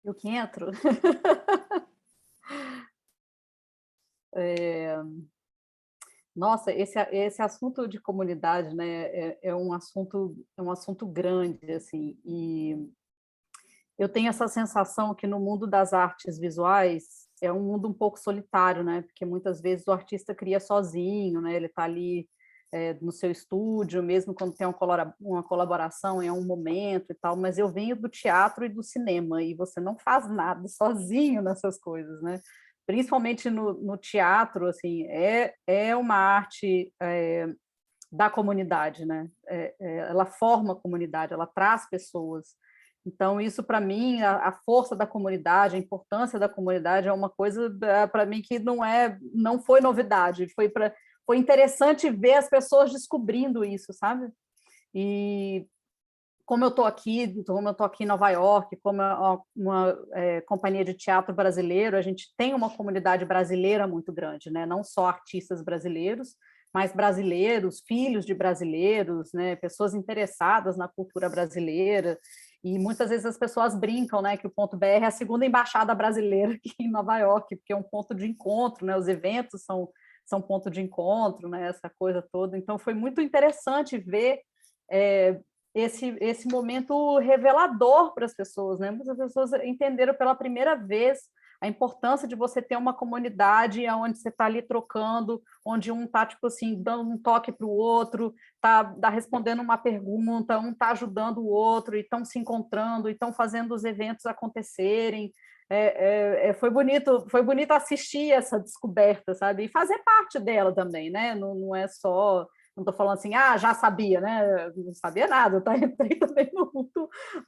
Eu que entro? Nossa, esse assunto de comunidade, né, é um assunto grande, assim, e eu tenho essa sensação que no mundo das artes visuais é um mundo um pouco solitário, né, porque muitas vezes o artista cria sozinho, né, ele está ali no seu estúdio, mesmo quando tem uma colaboração em um momento e tal, mas eu venho do teatro e do cinema, e você não faz nada sozinho nessas coisas, né? Principalmente no teatro, assim, é uma arte da comunidade, né? Ela forma a comunidade, ela traz pessoas. Então, isso, para mim, a força da comunidade, a importância da comunidade é uma coisa, para mim, que não foi novidade, foi interessante ver as pessoas descobrindo isso, sabe? E como eu estou aqui em Nova York, como uma companhia de teatro brasileiro, a gente tem uma comunidade brasileira muito grande, né? Não só artistas brasileiros, mas brasileiros, filhos de brasileiros, né? Pessoas interessadas na cultura brasileira. E muitas vezes as pessoas brincam, né, que o Ponto BR é a segunda embaixada brasileira aqui em Nova York, porque é um ponto de encontro, né? Os eventos são ponto de encontro, né? Essa coisa toda. Então, foi muito interessante ver esse momento revelador para as pessoas, né? Muitas pessoas entenderam pela primeira vez a importância de você ter uma comunidade onde você está ali trocando, onde um está, tipo assim, dando um toque para o outro, está respondendo uma pergunta, um está ajudando o outro, e estão se encontrando, e estão fazendo os eventos acontecerem. Foi bonito assistir essa descoberta, sabe? E fazer parte dela também, né? Não é só... Não estou falando assim, já sabia, né? Não sabia nada, tá? Entrei também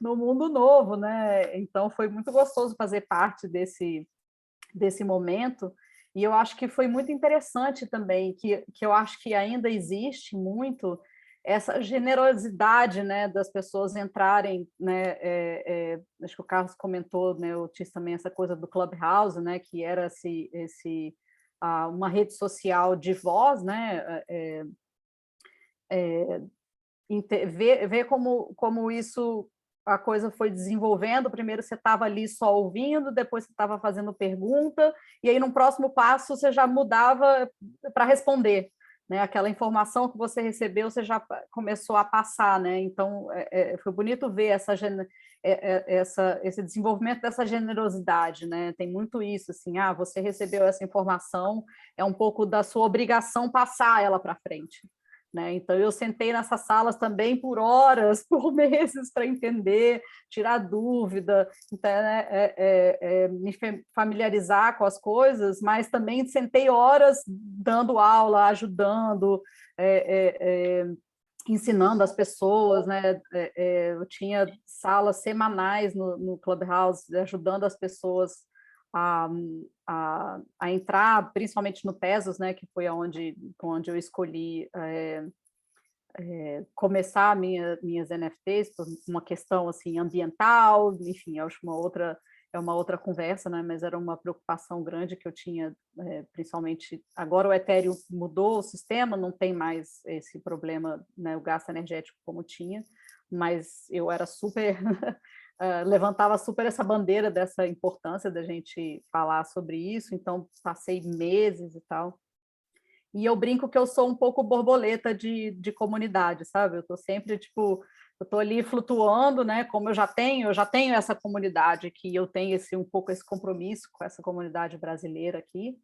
no mundo novo, né? Então, foi muito gostoso fazer parte desse momento, e eu acho que foi muito interessante também, que eu acho que ainda existe muito essa generosidade, né, das pessoas entrarem, né, acho que o Carlos comentou, né, eu disse também essa coisa do Clubhouse, né, que era uma rede social de voz, né, ver como isso, a coisa foi desenvolvendo. Primeiro você estava ali só ouvindo, depois você estava fazendo pergunta, e aí no próximo passo você já mudava para responder, né? Aquela informação que você recebeu, você já começou a passar, né? Então foi bonito ver esse desenvolvimento dessa generosidade, né? Tem muito isso, assim, você recebeu essa informação, é um pouco da sua obrigação passar ela para frente. Né? Então, eu sentei nessas salas também por horas, por meses, para entender, tirar dúvida, então, me familiarizar com as coisas, mas também sentei horas dando aula, ajudando, ensinando as pessoas, né? Eu tinha salas semanais no Clubhouse, ajudando as pessoas a entrar, principalmente no Tezos, né, que foi onde eu escolhi começar minhas NFTs, por uma questão assim, ambiental, enfim, acho uma outra conversa, né, mas era uma preocupação grande que eu tinha, principalmente, agora o Ethereum mudou o sistema, não tem mais esse problema, né, o gasto energético como tinha, mas eu era super... levantava super essa bandeira dessa importância da gente falar sobre isso, então passei meses e tal. E eu brinco que eu sou um pouco borboleta de comunidade, sabe? Eu estou sempre, tipo, eu estou ali flutuando, né? Como eu já tenho essa comunidade aqui, eu tenho um pouco esse compromisso com essa comunidade brasileira aqui,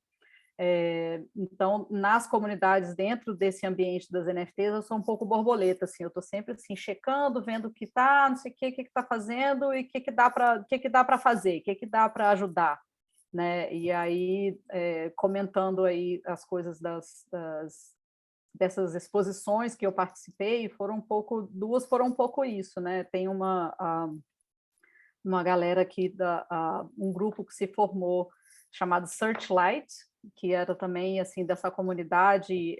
Então, nas comunidades, dentro desse ambiente das NFTs, eu sou um pouco borboleta, assim, eu estou sempre assim, checando, vendo o que está, não sei o que está fazendo e o que dá para fazer, o que dá para ajudar, né? E aí, comentando aí as coisas dessas exposições que eu participei, duas foram um pouco isso, né? Tem uma galera aqui, um grupo que se formou chamado Searchlight, que era também assim dessa comunidade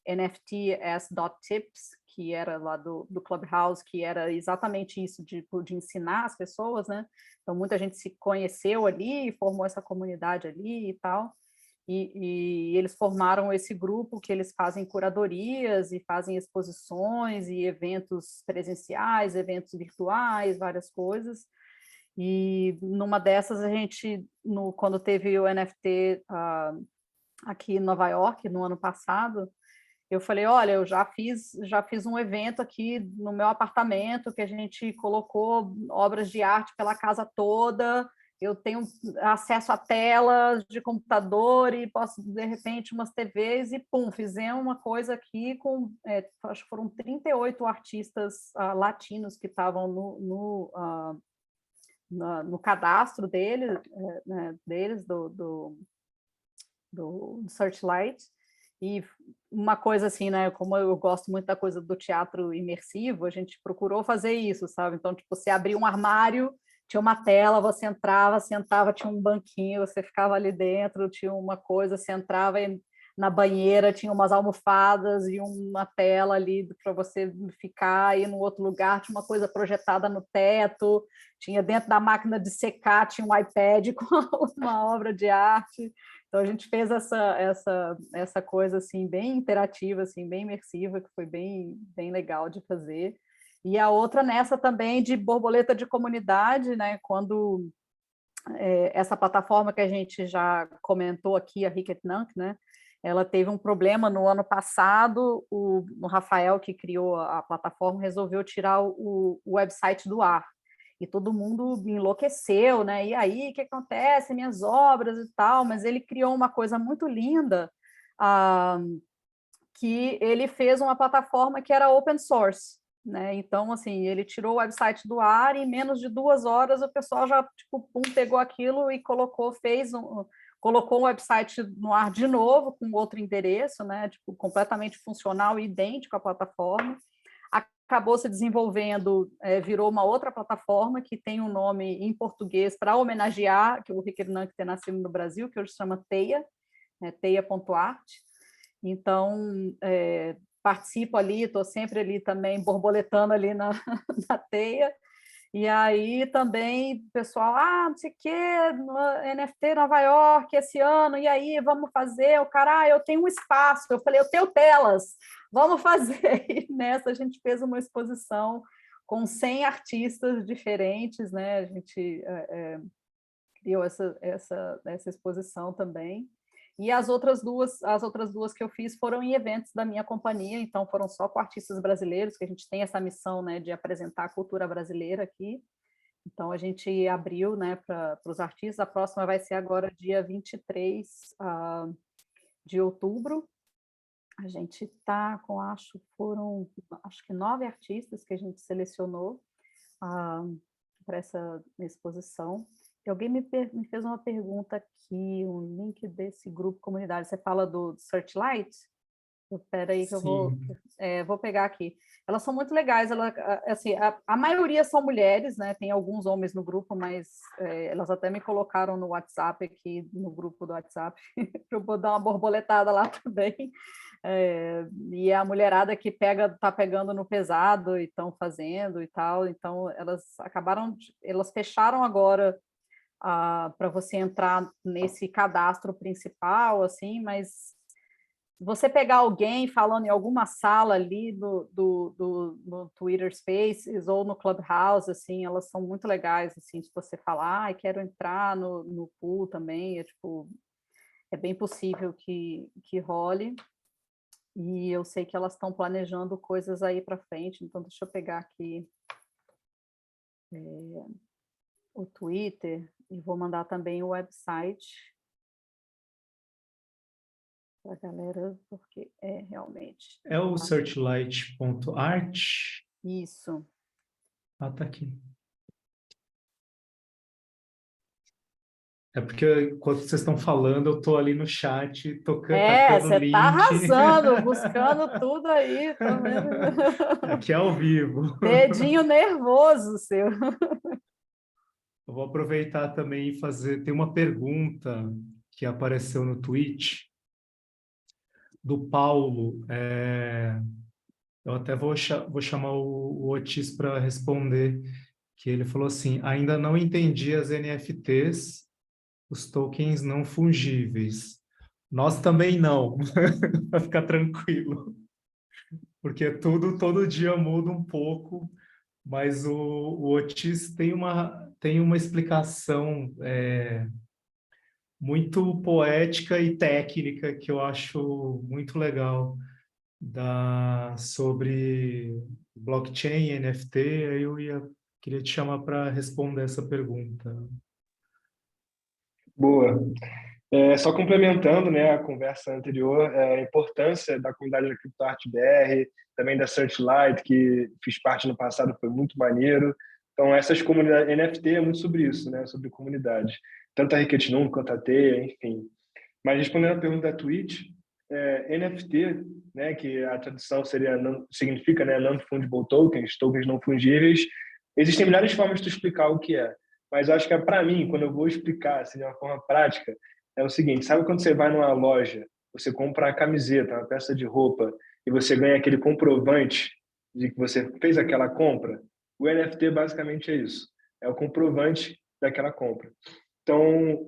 NFT-S.tips, que era lá do Clubhouse, que era exatamente isso, de ensinar as pessoas, né? Então, muita gente se conheceu ali, formou essa comunidade ali e tal. E eles formaram esse grupo que eles fazem curadorias e fazem exposições e eventos presenciais, eventos virtuais, várias coisas. E numa dessas a gente, quando teve o NFT aqui em Nova York, no ano passado, eu falei, olha, eu já fiz um evento aqui no meu apartamento, que a gente colocou obras de arte pela casa toda, eu tenho acesso a telas de computador e posso, de repente, umas TVs, e pum, fizemos uma coisa aqui com, acho que foram 38 artistas latinos que estavam no cadastro deles, né, do Searchlight. E uma coisa assim, né, como eu gosto muito da coisa do teatro imersivo, a gente procurou fazer isso, sabe? Então, tipo, você abria um armário, tinha uma tela, você entrava, sentava, tinha um banquinho, você ficava ali dentro, tinha uma coisa, você entrava na banheira, tinha umas almofadas e uma tela ali para você ficar, e no outro lugar tinha uma coisa projetada no teto, tinha dentro da máquina de secar, tinha um iPad com uma obra de arte. Então, a gente fez essa coisa assim, bem interativa, assim, bem imersiva, que foi bem legal de fazer. E a outra nessa também de borboleta de comunidade, né? Quando essa plataforma que a gente já comentou aqui, a Hiketnank, né? Ela teve um problema no ano passado, o Rafael, que criou a plataforma, resolveu tirar o website do ar. E todo mundo enlouqueceu, né? E aí, o que acontece? Minhas obras e tal. Mas ele criou uma coisa muito linda, que ele fez uma plataforma que era open source, né? Então, assim, ele tirou o website do ar e em menos de 2 horas o pessoal já, tipo, pum, pegou aquilo e colocou o website no ar de novo, com outro endereço, né? Tipo, completamente funcional e idêntico à plataforma. Acabou se desenvolvendo, virou uma outra plataforma que tem um nome em português para homenagear que o Hiketnank ter nascido no Brasil, que hoje se chama Teia, né? Teia.art. Então, participo ali, estou sempre ali também borboletando ali na Teia. E aí também, pessoal, não sei o quê, NFT Nova York esse ano, e aí, vamos fazer? O cara, eu tenho um espaço. Eu falei, eu tenho telas, vamos fazer. E nessa a gente fez uma exposição com 100 artistas diferentes, né? A gente criou essa exposição também. E as outras duas que eu fiz foram em eventos da minha companhia, então foram só com artistas brasileiros, que a gente tem essa missão, né, de apresentar a cultura brasileira aqui. Então, a gente abriu, né, para os artistas. A próxima vai ser agora dia 23 de outubro. A gente está com, acho que 9 artistas que a gente selecionou para essa exposição. Alguém me fez uma pergunta aqui, um link desse grupo comunitário. Você fala do Searchlight? Espera aí que eu vou pegar aqui. Elas são muito legais. Assim, a maioria são mulheres, né? Tem alguns homens no grupo, mas elas até me colocaram no WhatsApp aqui, no grupo do WhatsApp, para eu dar uma borboletada lá também. E a mulherada que está pegando no pesado e estão fazendo e tal. Então, elas fecharam agora para você entrar nesse cadastro principal, assim, mas você pegar alguém falando em alguma sala ali no Twitter Spaces ou no Clubhouse, assim, elas são muito legais, assim, se você falar, quero entrar no pool também, é bem possível que role, e eu sei que elas estão planejando coisas aí para frente, então deixa eu pegar aqui o Twitter, e vou mandar também o website para a galera, porque é realmente. É o searchlight.art? Isso. Ah, tá aqui. É porque enquanto vocês estão falando, eu estou ali no chat, tacando Você link. está arrasando, buscando tudo aí, tá vendo? Aqui é ao vivo. Dedinho nervoso seu. Eu vou aproveitar também e fazer. Tem uma pergunta que apareceu no Twitch do Paulo. Eu até vou chamar o Otis para responder, que ele falou assim: ainda não entendi as NFTs, os tokens não fungíveis. Nós também não, para ficar tranquilo, porque tudo todo dia muda um pouco, mas o Otis tem uma explicação muito poética e técnica que eu acho muito legal sobre blockchain e NFT. Aí queria te chamar para responder essa pergunta. Boa. Só complementando, né, a conversa anterior, a importância da comunidade da CryptoArt BR, também da Searchlight, que fiz parte no passado, foi muito maneiro. Então, essas comunidades, NFT é muito sobre isso, né, sobre comunidade. Tanto a Ricketinum quanto a Teia, enfim. Mas respondendo a pergunta da Twitch, NFT, né, que a tradução significa, né, Non-Fungible Tokens, tokens não fungíveis, existem milhares de formas de explicar o que é. Mas eu acho que para mim, quando eu vou explicar assim, de uma forma prática, é o seguinte: sabe quando você vai numa loja, você compra a camiseta, uma peça de roupa, e você ganha aquele comprovante de que você fez aquela compra? O NFT basicamente é isso. É o comprovante daquela compra. Então,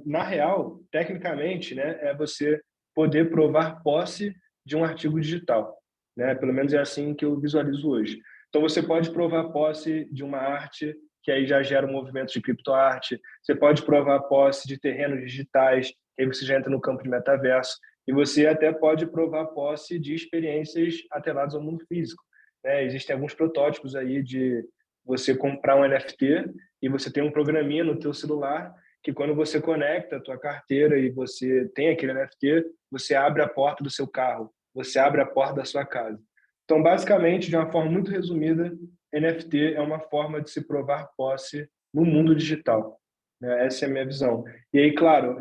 na real, tecnicamente, né, é você poder provar posse de um artigo digital, né? Pelo menos é assim que eu visualizo hoje. Então, você pode provar posse de uma arte, que aí já gera um movimento de criptoarte. Você pode provar posse de terrenos digitais, que aí você já entra no campo de metaverso. E você até pode provar posse de experiências atreladas ao mundo físico, né? Existem alguns protótipos aí de você comprar um NFT e você tem um programinha no teu celular que quando você conecta a tua carteira e você tem aquele NFT, você abre a porta do seu carro, você abre a porta da sua casa. Então, basicamente, de uma forma muito resumida, NFT é uma forma de se provar posse no mundo digital, né? Essa é a minha visão. E aí, claro,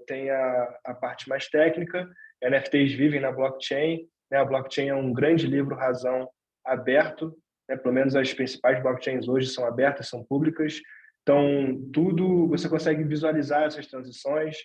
tem a parte mais técnica. NFTs vivem na blockchain, né? A blockchain é um grande livro-razão aberto, né? Pelo menos as principais blockchains hoje são abertas, são públicas. Então, tudo você consegue visualizar essas transições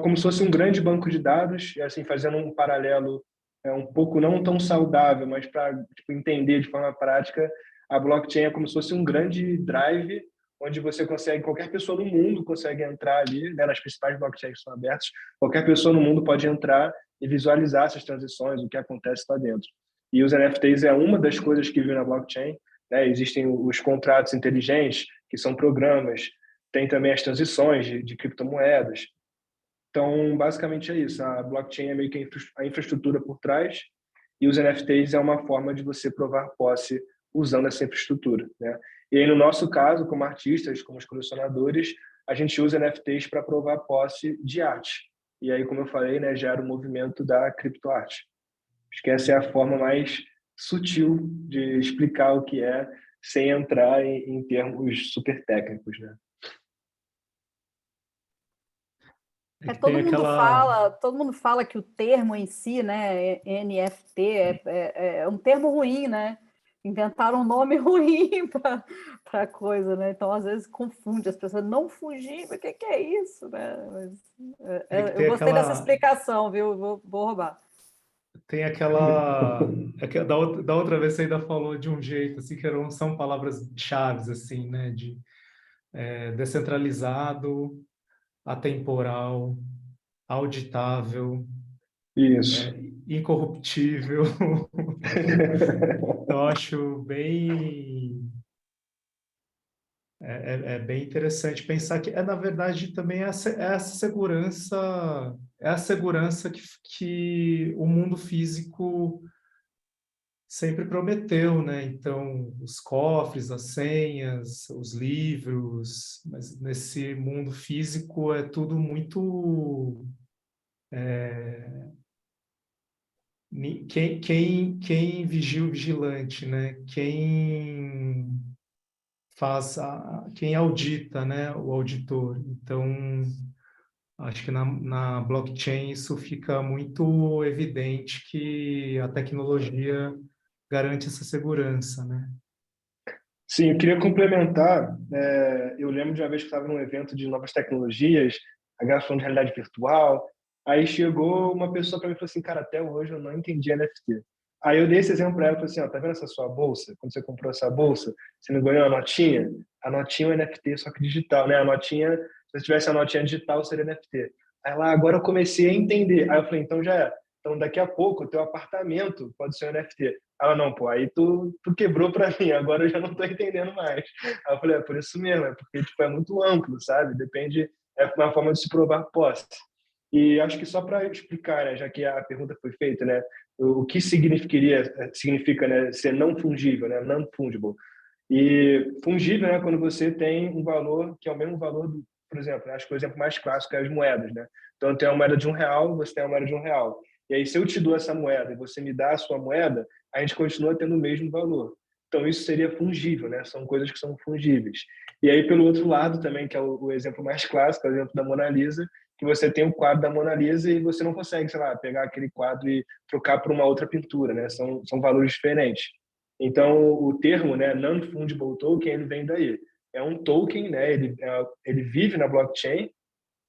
como se fosse um grande banco de dados, e assim, fazendo um paralelo um pouco não tão saudável, mas para entender de forma prática, a blockchain é como se fosse um grande drive, onde você consegue, qualquer pessoa no mundo consegue entrar ali, né, nas principais blockchains que são abertas, qualquer pessoa no mundo pode entrar e visualizar essas transições, o que acontece lá dentro. E os NFTs é uma das coisas que vem na blockchain, né? Existem os contratos inteligentes, que são programas, tem também as transições de criptomoedas. Então, basicamente é isso. A blockchain é meio que a infraestrutura por trás e os NFTs é uma forma de você provar posse usando essa infraestrutura, né? E aí, no nosso caso, como artistas, como os colecionadores, a gente usa NFTs para provar posse de arte. E aí, como eu falei, né, gera o movimento da criptoarte. Acho que essa é a forma mais sutil de explicar o que é, sem entrar em termos super técnicos, né? É que tem aquela... todo mundo fala que o termo em si, né, NFT, é um termo ruim, né? Inventaram um nome ruim para a coisa, né? Então, às vezes, confunde as pessoas. Não fugir, o que é isso, né? Mas, eu gostei dessa explicação, viu? Vou roubar. Tem aquela... Da outra vez você ainda falou de um jeito, assim, que são palavras-chaves, assim, né? De descentralizado, atemporal, auditável, Isso. incorruptível. Eu acho bem interessante pensar que na verdade também essa segurança, é a segurança que o mundo físico sempre prometeu, né? Então, os cofres, as senhas, os livros, mas nesse mundo físico é tudo muito Quem vigia o vigilante, né? Quem audita, né? O auditor. Então, acho que na blockchain isso fica muito evidente que a tecnologia garante essa segurança, né? Sim, eu queria complementar. Eu lembro de uma vez que estava num evento de novas tecnologias, a galera falando de realidade virtual. Aí chegou uma pessoa para mim e falou assim: cara, até hoje eu não entendi NFT. Aí eu dei esse exemplo para ela e falei assim: ó, tá vendo essa sua bolsa? Quando você comprou essa bolsa, você não ganhou a notinha? A notinha é um NFT, só que digital, né? A notinha, se você tivesse a notinha digital, seria NFT. Aí lá, agora eu comecei a entender. Aí eu falei: então já é. Então daqui a pouco o teu apartamento pode ser um NFT. Ela, não, pô, aí tu quebrou para mim, agora eu já não tô entendendo mais. Aí eu falei: é por isso mesmo, é porque tipo, é muito amplo, sabe? Depende, é uma forma de se provar posse. E acho que só para explicar, né, já que a pergunta foi feita, né, o que significa, né, ser não fungível, né, non-fungible. E fungível, né, quando você tem um valor que é o mesmo valor do, por exemplo, né, acho que o exemplo mais clássico é as moedas, né? Então, eu tenho uma moeda de R$1, você tem uma moeda de R$1. E aí, se eu te dou essa moeda e você me dá a sua moeda, a gente continua tendo o mesmo valor. Então, isso seria fungível, né? São coisas que são fungíveis. E aí, pelo outro lado também, que é o exemplo mais clássico, é o exemplo da Mona Lisa, que você tem o quadro da Mona Lisa e você não consegue, sei lá, pegar aquele quadro e trocar por uma outra pintura, né? São valores diferentes. Então, o termo, né, non-fungible token, ele vem daí. É um token, né? Ele vive na blockchain,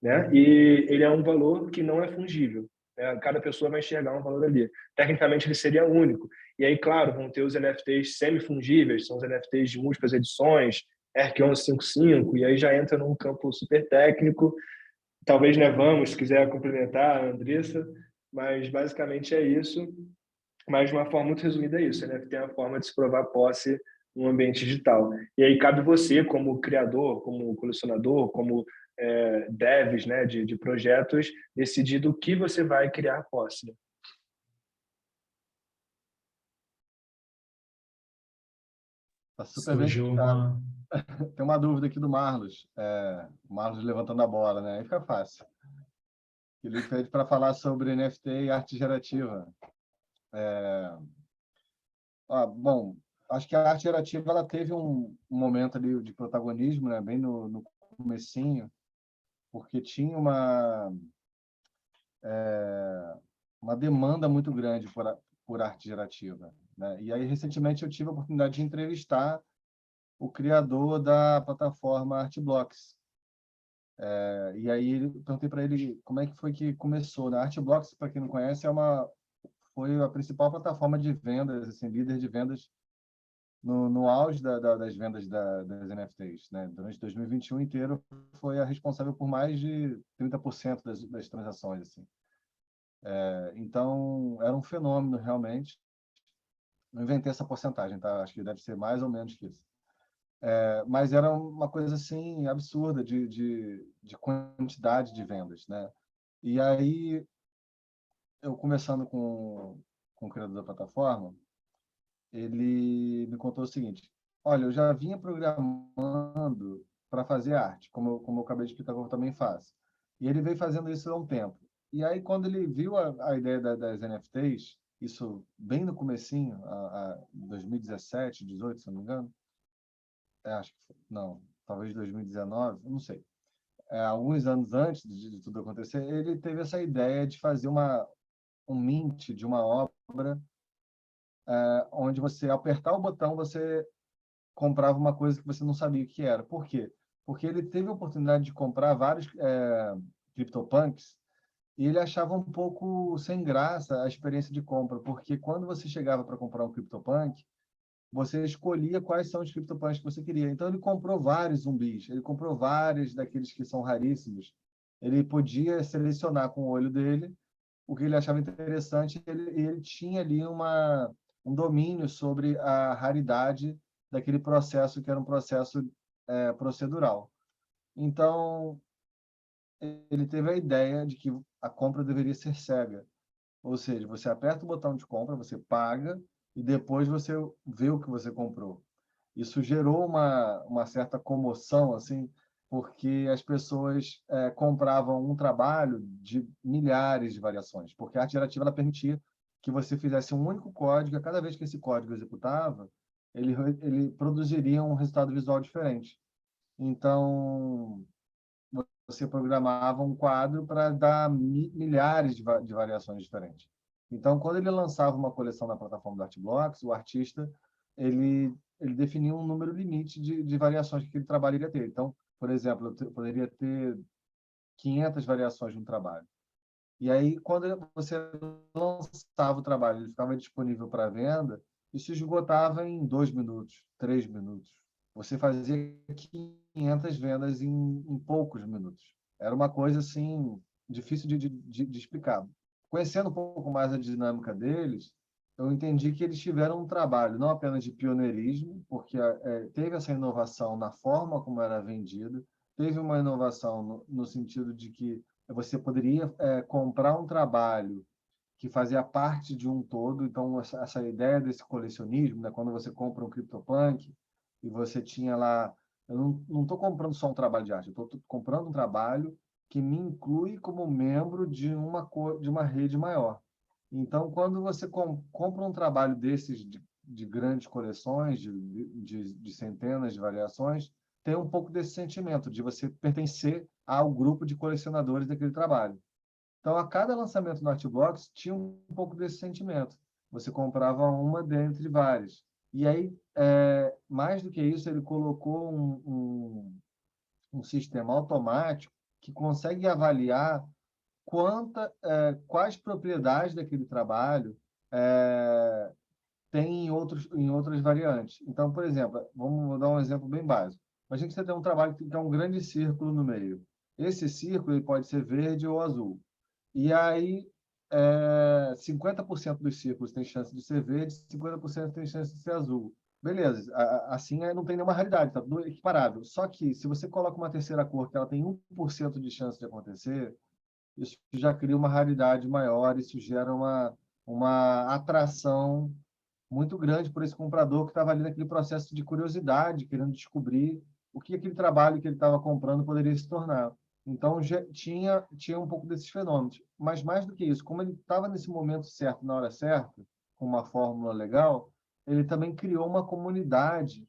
né? E ele é um valor que não é fungível, né? Cada pessoa vai enxergar um valor ali. Tecnicamente, ele seria único. E aí, claro, vão ter os NFTs semi-fungíveis, são os NFTs de múltiplas edições, ERC-1155, e aí já entra num campo super técnico. Talvez, né, vamos, se quiser complementar, Andressa, mas basicamente é isso. Mas de uma forma muito resumida é isso, né? Tem a forma de se provar posse no ambiente digital. E aí cabe você, como criador, como colecionador, como devs, né, de projetos, decidir do que você vai criar posse. Né? Tá super bem Surgiu explicado. uma... Tem uma dúvida aqui do Marlos. O Marlos levantando a bola, né? Aí fica fácil. Ele pede para falar sobre NFT e arte gerativa. Bom, acho que a arte gerativa ela teve um momento ali de protagonismo, né? Bem no comecinho, porque tinha uma demanda muito grande por arte gerativa, né? E aí, recentemente, eu tive a oportunidade de entrevistar o criador da plataforma Artblocks. E aí, eu perguntei para ele como é que foi que começou. Né? A Artblocks, para quem não conhece, foi a principal plataforma de vendas, assim, líder de vendas no auge das vendas das NFTs. Né? Durante 2021 inteiro, foi a responsável por mais de 30% das transações. Assim. Então, era um fenômeno, realmente. Não inventei essa porcentagem, tá? Acho que deve ser mais ou menos que isso. Mas era uma coisa assim absurda de quantidade de vendas, né? E aí, eu conversando com o criador da plataforma, ele me contou o seguinte: olha, eu já vinha programando para fazer arte, como eu acabei de explicar, que eu também faço. E ele veio fazendo isso há um tempo. E aí, quando ele viu a ideia das NFTs, isso bem no comecinho, 2017, 18, se não me engano, acho que não, talvez 2019, não sei. Alguns anos antes de tudo acontecer, ele teve essa ideia de fazer um mint de uma obra onde você apertar o botão, você comprava uma coisa que você não sabia o que era. Por quê? Porque ele teve a oportunidade de comprar vários CryptoPunks e ele achava um pouco sem graça a experiência de compra, porque quando você chegava para comprar um CryptoPunk, você escolhia quais são os CryptoPunks que você queria. Então, ele comprou vários zumbis, ele comprou vários daqueles que são raríssimos. Ele podia selecionar com o olho dele o que ele achava interessante, e ele tinha ali um domínio sobre a raridade daquele processo, que era um processo procedural. Então, ele teve a ideia de que a compra deveria ser cega. Ou seja, você aperta o botão de compra, você paga, e depois você vê o que você comprou. Isso gerou uma certa comoção, assim, porque as pessoas compravam um trabalho de milhares de variações, porque a arte gerativa ela permitia que você fizesse um único código, e a cada vez que esse código executava, ele produziria um resultado visual diferente. Então, você programava um quadro para dar milhares de variações diferentes. Então, quando ele lançava uma coleção na plataforma do Artblocks, o artista ele definia um número limite de variações que aquele trabalho iria ter. Então, por exemplo, eu poderia ter 500 variações de um trabalho. E aí, quando você lançava o trabalho, ele ficava disponível para venda, isso esgotava em 2 minutos, 3 minutos. Você fazia 500 vendas em poucos minutos. Era uma coisa assim difícil de explicar. Conhecendo um pouco mais a dinâmica deles, eu entendi que eles tiveram um trabalho não apenas de pioneirismo, porque teve essa inovação na forma como era vendida, teve uma inovação no sentido de que você poderia comprar um trabalho que fazia parte de um todo. Então, essa ideia desse colecionismo, né? Quando você compra um CryptoPunk e você tinha lá... Eu não estou comprando só um trabalho de arte, eu estou comprando um trabalho que me inclui como membro de uma rede maior. Então, quando você compra um trabalho desses de grandes coleções, de centenas de variações, tem um pouco desse sentimento de você pertencer ao grupo de colecionadores daquele trabalho. Então, a cada lançamento no Artblocks tinha um pouco desse sentimento. Você comprava uma dentre várias. E aí, mais do que isso, ele colocou um sistema automático que consegue avaliar quais propriedades daquele trabalho tem em outras variantes. Então, por exemplo, vamos dar um exemplo bem básico. Imagina que você tem um trabalho que tem um grande círculo no meio. Esse círculo ele pode ser verde ou azul. E aí, 50% dos círculos tem chance de ser verde, 50% tem chance de ser azul. Beleza, assim não tem nenhuma raridade, está tudo equiparável. Só que, se você coloca uma terceira cor que ela tem 1% de chance de acontecer, isso já cria uma raridade maior, isso gera uma atração muito grande por esse comprador que estava ali naquele processo de curiosidade, querendo descobrir o que aquele trabalho que ele estava comprando poderia se tornar. Então, já tinha um pouco desses fenômenos. Mas, mais do que isso, como ele estava nesse momento certo, na hora certa, com uma fórmula legal, ele também criou uma comunidade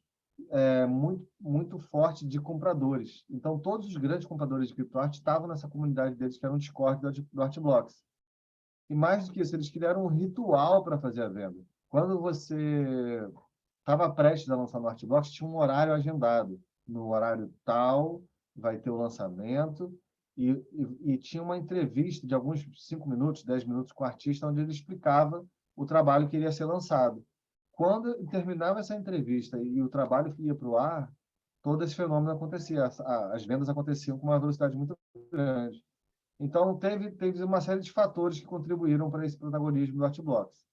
muito, muito forte de compradores. Então, todos os grandes compradores de criptoarte estavam nessa comunidade deles, que era um Discord do Artblocks. E, mais do que isso, eles criaram um ritual para fazer a venda. Quando você estava prestes a lançar no Artblocks, tinha um horário agendado. No horário tal, vai ter o lançamento, e tinha uma entrevista de alguns 5 minutos, 10 minutos com o artista, onde ele explicava o trabalho que iria ser lançado. Quando terminava essa entrevista e o trabalho ia para o ar, todo esse fenômeno acontecia. As vendas aconteciam com uma velocidade muito grande. Então, teve uma série de fatores que contribuíram para esse protagonismo do Artblocks.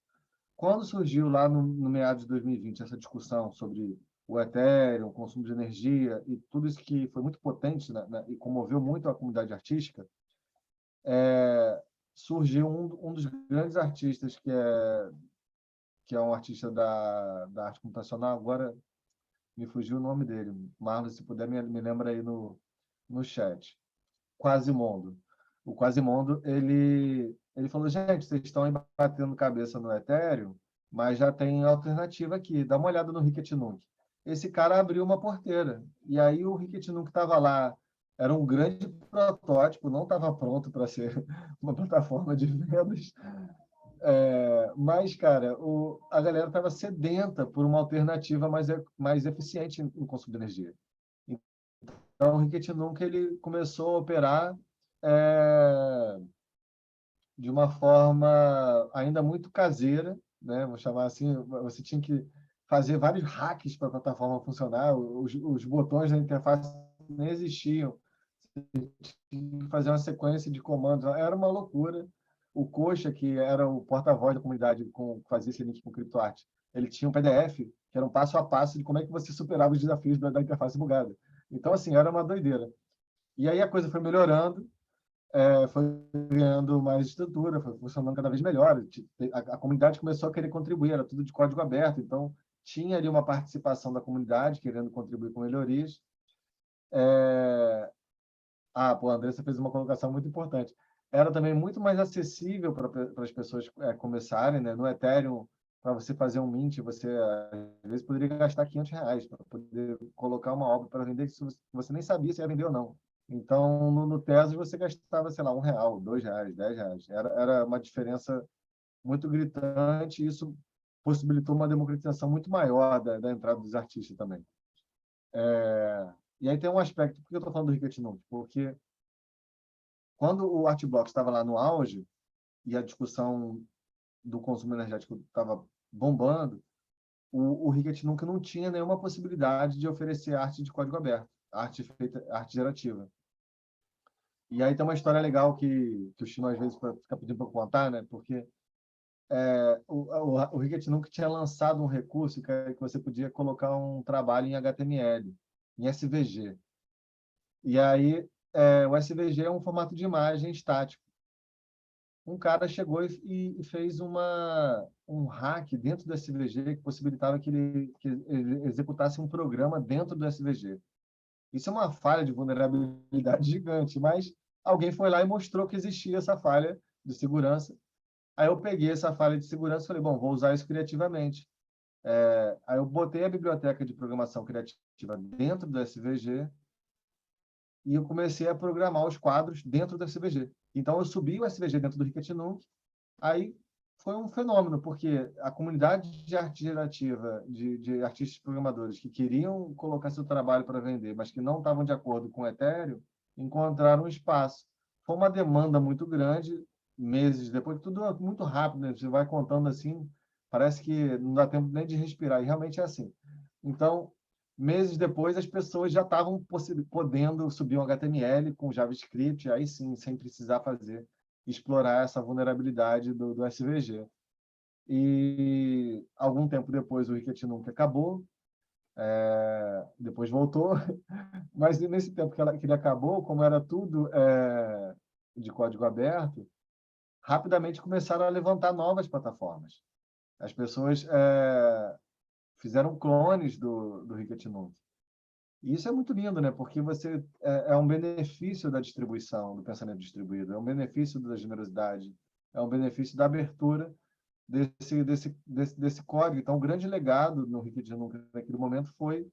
Quando surgiu lá no meados de 2020 essa discussão sobre o Ethereum, o consumo de energia e tudo isso que foi muito potente, né, e comoveu muito a comunidade artística, surgiu um dos grandes artistas que é um artista da arte computacional. Agora me fugiu o nome dele. Marlon, se puder, me lembra aí no chat. Quasimodo. O Quasimodo, ele falou: gente, vocês estão aí batendo cabeça no Ethereum, mas já tem alternativa aqui. Dá uma olhada no Hikitinunk. Esse cara abriu uma porteira. E aí o Hikitinunk estava lá. Era um grande protótipo, não estava pronto para ser uma plataforma de vendas. Mas, cara, a galera estava sedenta por uma alternativa mais eficiente no consumo de energia. Então, o Hikitinunk ele começou a operar de uma forma ainda muito caseira, né? Vou chamar assim. Você tinha que fazer vários hacks para a plataforma funcionar. Os botões da interface nem existiam. Você tinha que fazer uma sequência de comandos. Era uma loucura. O Coxa, que era o porta-voz da comunidade que fazia esse link com o CryptoArt, ele tinha um PDF que era um passo a passo de como é que você superava os desafios da interface bugada. Então, assim, era uma doideira. E aí a coisa foi melhorando, foi ganhando mais estrutura, foi funcionando cada vez melhor. A comunidade começou a querer contribuir, era tudo de código aberto, então tinha ali uma participação da comunidade querendo contribuir com melhorias. Pô, a Andressa fez uma colocação muito importante. Era também muito mais acessível para as pessoas começarem, né? No Ethereum, para você fazer um mint, você às vezes poderia gastar R$ 500 para poder colocar uma obra para vender que você nem sabia se ia vender ou não. Então, no Tezos, você gastava, sei lá, R$ 1, R$ 2, R$ 10. Era uma diferença muito gritante, e isso possibilitou uma democratização muito maior da entrada dos artistas também. E aí tem um aspecto, por que eu estou falando do Ricket Nunc? Porque quando o Artblocks estava lá no auge e a discussão do consumo energético estava bombando, o Ricket Nunc não tinha nenhuma possibilidade de oferecer arte de código aberto, arte gerativa. E aí tem uma história legal que o Chino às vezes fica pedindo para eu contar, né? Porque o Ricket Nunc tinha lançado um recurso que você podia colocar um trabalho em HTML, em SVG. E aí o SVG é um formato de imagem estático. Um cara chegou e fez um hack dentro do SVG que possibilitava que ele executasse um programa dentro do SVG. Isso é uma falha de vulnerabilidade gigante, mas alguém foi lá e mostrou que existia essa falha de segurança. Aí eu peguei essa falha de segurança e falei, bom, vou usar isso criativamente. Aí eu botei a biblioteca de programação criativa dentro do SVG e eu comecei a programar os quadros dentro do SVG. Então, eu subi o SVG dentro do Ricket Nunc, aí foi um fenômeno, porque a comunidade de arte gerativa, de artistas programadores que queriam colocar seu trabalho para vender, mas que não estavam de acordo com o Ethereum, encontraram um espaço. Foi uma demanda muito grande, meses depois, tudo muito rápido, né? Você vai contando assim, parece que não dá tempo nem de respirar, e realmente é assim. Então, meses depois, as pessoas já estavam podendo subir um HTML com JavaScript, aí sim, sem precisar explorar essa vulnerabilidade do SVG. E algum tempo depois o Ricket Nunc acabou, depois voltou, mas nesse tempo que ele acabou, como era tudo de código aberto, rapidamente começaram a levantar novas plataformas. As pessoas fizeram clones do Ricket Nunc. E isso é muito lindo, né? Porque você é um benefício da distribuição, do pensamento distribuído, é um benefício da generosidade, é um benefício da abertura desse código. Então, o grande legado no Ricket Nunc naquele momento foi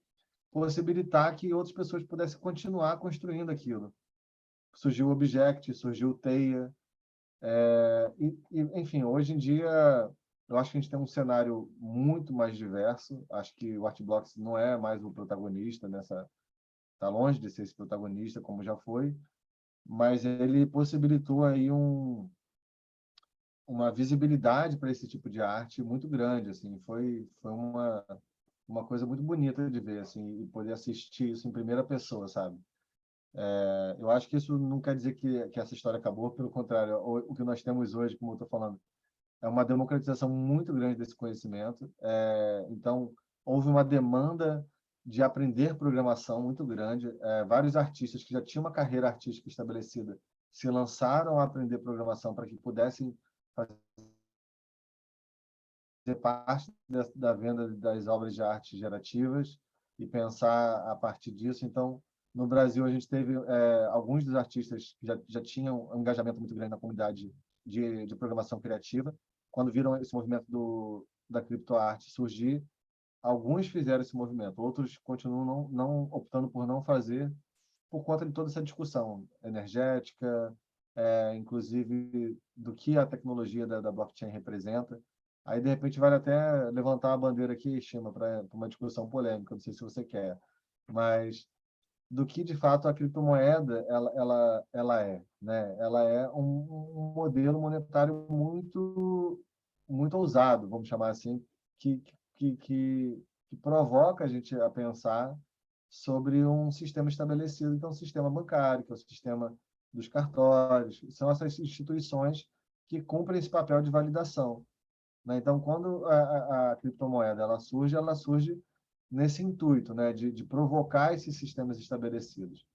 possibilitar que outras pessoas pudessem continuar construindo aquilo. Surgiu o Object, surgiu o Theia, enfim, hoje em dia eu acho que a gente tem um cenário muito mais diverso. Acho que o Artblocks não é mais o protagonista está longe de ser esse protagonista como já foi, mas ele possibilitou aí uma visibilidade para esse tipo de arte muito grande, assim. Foi uma coisa muito bonita de ver, assim, e poder assistir isso em primeira pessoa, sabe? Eu acho que isso não quer dizer que essa história acabou, pelo contrário, o que nós temos hoje, como eu estou falando, é uma democratização muito grande desse conhecimento. Então, houve uma demanda de aprender programação muito grande. Vários artistas que já tinham uma carreira artística estabelecida se lançaram a aprender programação para que pudessem fazer parte da venda das obras de arte gerativas e pensar a partir disso. Então, no Brasil, a gente teve alguns dos artistas que já tinham um engajamento muito grande na comunidade de programação criativa. Quando viram esse movimento da criptoarte surgir, alguns fizeram esse movimento, outros continuam não optando por não fazer, por conta de toda essa discussão energética, inclusive do que a tecnologia da blockchain representa. Aí, de repente, vale até levantar a bandeira aqui, Shima, para uma discussão polêmica, não sei se você quer, mas do que, de fato, a criptomoeda ela é, né? Ela é um modelo monetário muito ousado, vamos chamar assim, que provoca a gente a pensar sobre um sistema estabelecido, que é um sistema bancário, que é o sistema dos cartórios, são essas instituições que cumprem esse papel de validação, né? Então, quando a criptomoeda ela surge nesse intuito, né, de provocar esses sistemas estabelecidos.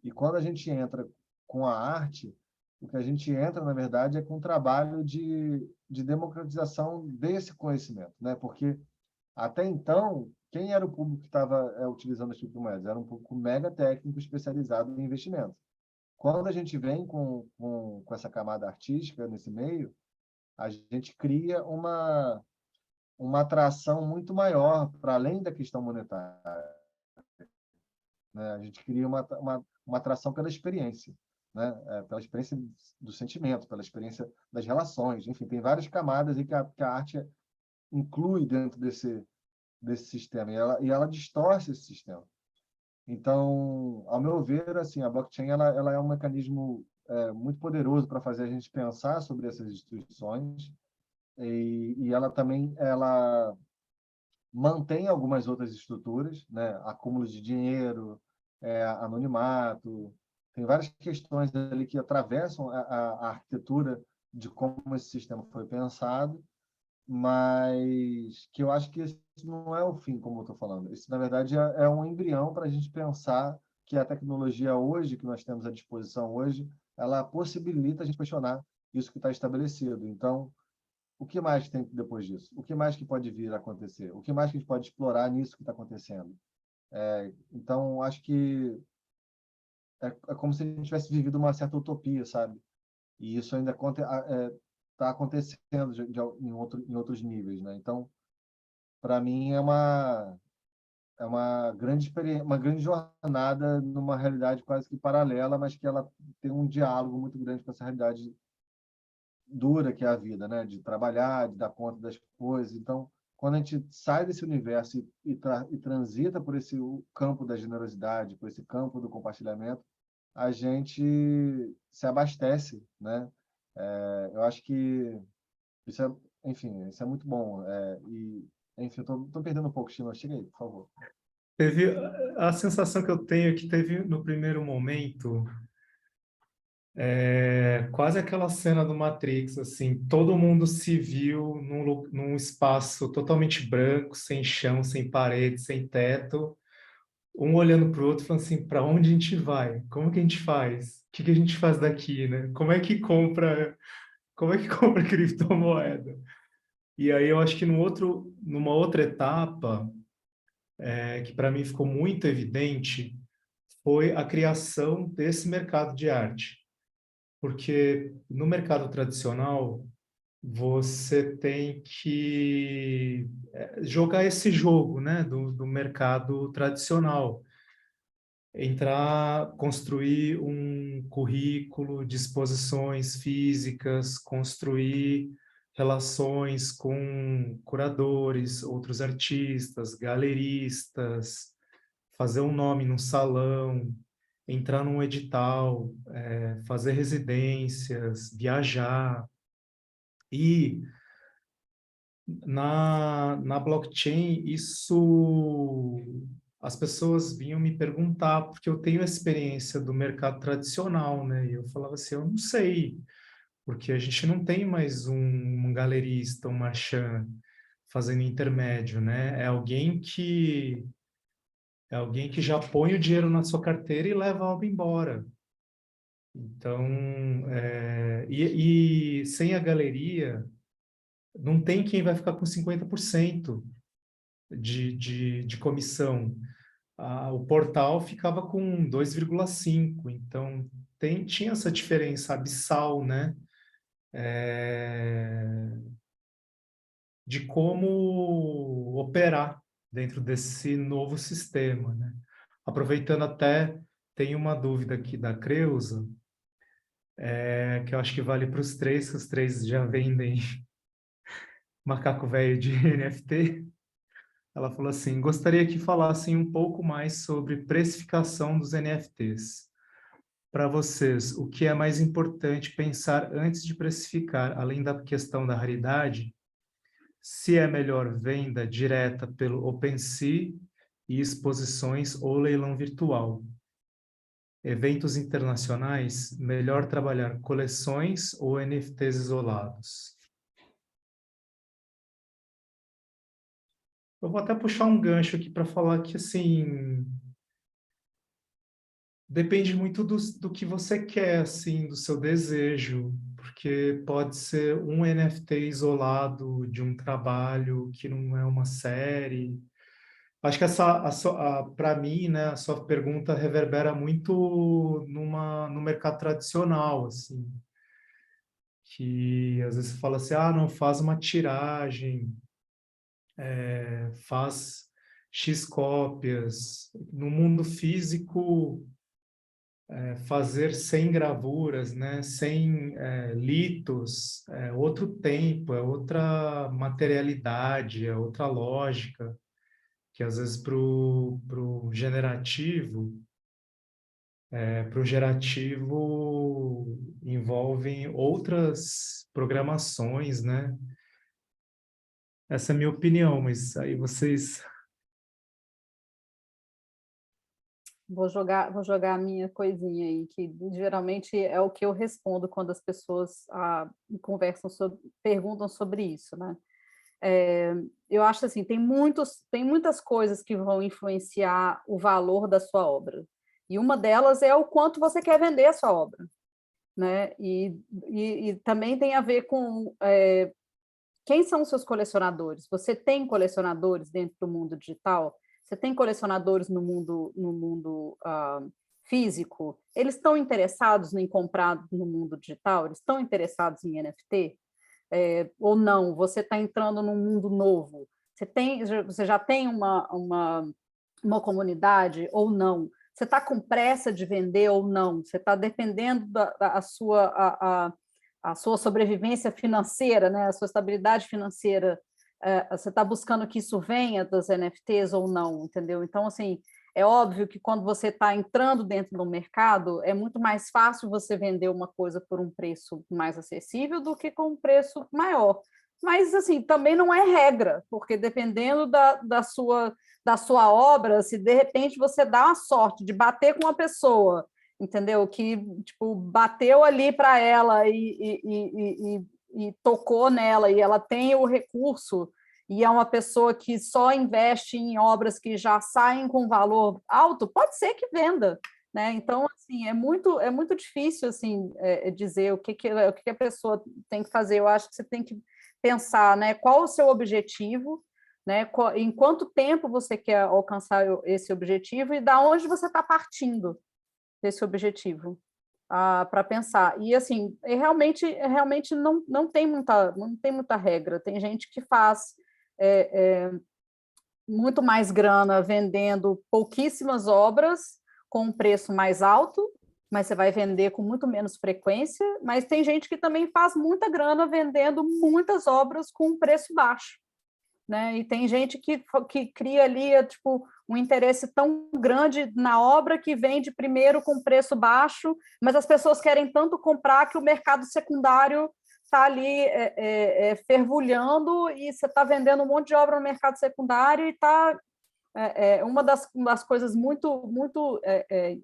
E quando a gente entra com a arte, o que a gente entra, na verdade, é com um trabalho de democratização desse conhecimento, né? Porque Até então, quem era o público que estava utilizando as criptomoedas? Era um público mega técnico especializado em investimentos. Quando a gente vem com essa camada artística nesse meio, a gente cria uma atração muito maior para além da questão monetária, né? A gente cria uma atração pela experiência, né? Pela experiência do sentimento, pela experiência das relações. Enfim, tem várias camadas aí que a arte inclui dentro desse sistema, e ela distorce esse sistema. Então, ao meu ver, assim, a blockchain ela é um mecanismo muito poderoso para fazer a gente pensar sobre essas instituições, e ela também mantém algumas outras estruturas, né? Acúmulo de dinheiro, anonimato, tem várias questões ali que atravessam a arquitetura de como esse sistema foi pensado, mas que eu acho que esse não é o fim, como eu estou falando. Isso, na verdade, é um embrião para a gente pensar que a tecnologia hoje, que nós temos à disposição hoje, ela possibilita a gente questionar isso que está estabelecido. Então, o que mais tem depois disso? O que mais que pode vir a acontecer? O que mais que a gente pode explorar nisso que está acontecendo? Então, acho que é como se a gente tivesse vivido uma certa utopia, sabe? E isso ainda está acontecendo em outros níveis, né? Então, para mim, é uma grande experiência, uma grande jornada numa realidade quase que paralela, mas que ela tem um diálogo muito grande com essa realidade dura que é a vida, né? De trabalhar, de dar conta das coisas. Então, quando a gente sai desse universo e transita por esse campo da generosidade, por esse campo do compartilhamento, a gente se abastece, né? Eu acho que isso enfim, isso é muito bom. Enfim, eu tô perdendo um pouco, Chima. Chega aí, por favor. Teve a sensação que eu tenho é que teve no primeiro momento quase aquela cena do Matrix, assim, todo mundo se viu num espaço totalmente branco, sem chão, sem parede, sem teto, um olhando para o outro, falando assim, para onde a gente vai? Como que a gente faz? O que que a gente faz daqui, né? Como é que compra criptomoeda? E aí eu acho que numa outra etapa, que para mim ficou muito evidente, foi a criação desse mercado de arte. Porque no mercado tradicional, você tem que jogar esse jogo, né, do mercado tradicional. Construir um currículo de exposições físicas, construir relações com curadores, outros artistas, galeristas, fazer um nome num salão, entrar num edital, fazer residências, viajar. E na blockchain, as pessoas vinham me perguntar, porque eu tenho a experiência do mercado tradicional, né? E eu falava assim, eu não sei, porque a gente não tem mais um galerista, um marchand fazendo intermédio, né? É alguém que já põe o dinheiro na sua carteira e leva a obra embora. Então, e sem a galeria, não tem quem vai ficar com 50% de comissão. O portal ficava com 2,5%. Então, tinha essa diferença abissal, né? De como operar dentro desse novo sistema, né? Aproveitando até, tem uma dúvida aqui da Creuza, que eu acho que vale para os três, que os três já vendem macaco velho de NFT. Ela falou assim, gostaria que falassem um pouco mais sobre precificação dos NFTs. Para vocês, o que é mais importante pensar antes de precificar, além da questão da raridade? Se é melhor venda direta pelo OpenSea e exposições ou leilão virtual? Eventos internacionais, melhor trabalhar coleções ou NFTs isolados? Eu vou até puxar um gancho aqui para falar que, assim, depende muito do que você quer, assim, do seu desejo, porque pode ser um NFT isolado de um trabalho que não é uma série. Acho que para mim, né, a sua pergunta reverbera muito no mercado tradicional, assim, que às vezes você fala assim, não, faz uma tiragem, faz X cópias. No mundo físico, fazer 100 gravuras, né, 100 litos, é outro tempo, é outra materialidade, é outra lógica, que às vezes pro generativo, pro gerativo envolvem outras programações, né? Essa é a minha opinião, mas aí vocês... Vou jogar a minha coisinha aí, que geralmente é o que eu respondo quando as pessoas perguntam sobre isso, né? Eu acho assim, tem muitas coisas que vão influenciar o valor da sua obra. E uma delas é o quanto você quer vender a sua obra, né? E também tem a ver com quem são os seus colecionadores. Você tem colecionadores dentro do mundo digital? Você tem colecionadores no mundo físico? Eles estão interessados em comprar no mundo digital? Eles estão interessados em NFT? Ou não? Você está entrando num mundo novo? Você já tem uma comunidade ou não? Você está com pressa de vender ou não? Você está dependendo da sua sobrevivência financeira, né? A sua estabilidade financeira. Você está buscando que isso venha das NFTs ou não, entendeu? Então, assim, é óbvio que quando você está entrando dentro do mercado, é muito mais fácil você vender uma coisa por um preço mais acessível do que com um preço maior. Mas, assim, também não é regra, porque dependendo da sua obra, se de repente você dá uma sorte de bater com uma pessoa, entendeu? Que, tipo, bateu ali para ela e tocou nela, e ela tem o recurso, e é uma pessoa que só investe em obras que já saem com valor alto, pode ser que venda, né? Então, assim, é muito difícil, assim, dizer o que a pessoa tem que fazer. Eu acho que você tem que pensar, né, qual o seu objetivo, né, em quanto tempo você quer alcançar esse objetivo e da onde você está partindo desse objetivo. Para pensar. E, assim, realmente não tem muita regra. Tem gente que faz muito mais grana vendendo pouquíssimas obras com um preço mais alto, mas você vai vender com muito menos frequência, mas tem gente que também faz muita grana vendendo muitas obras com um preço baixo, né? E tem gente que cria ali, tipo, um interesse tão grande na obra que vende primeiro com preço baixo, mas as pessoas querem tanto comprar que o mercado secundário está ali fervulhando, e você está vendendo um monte de obra no mercado secundário, e está uma das coisas muito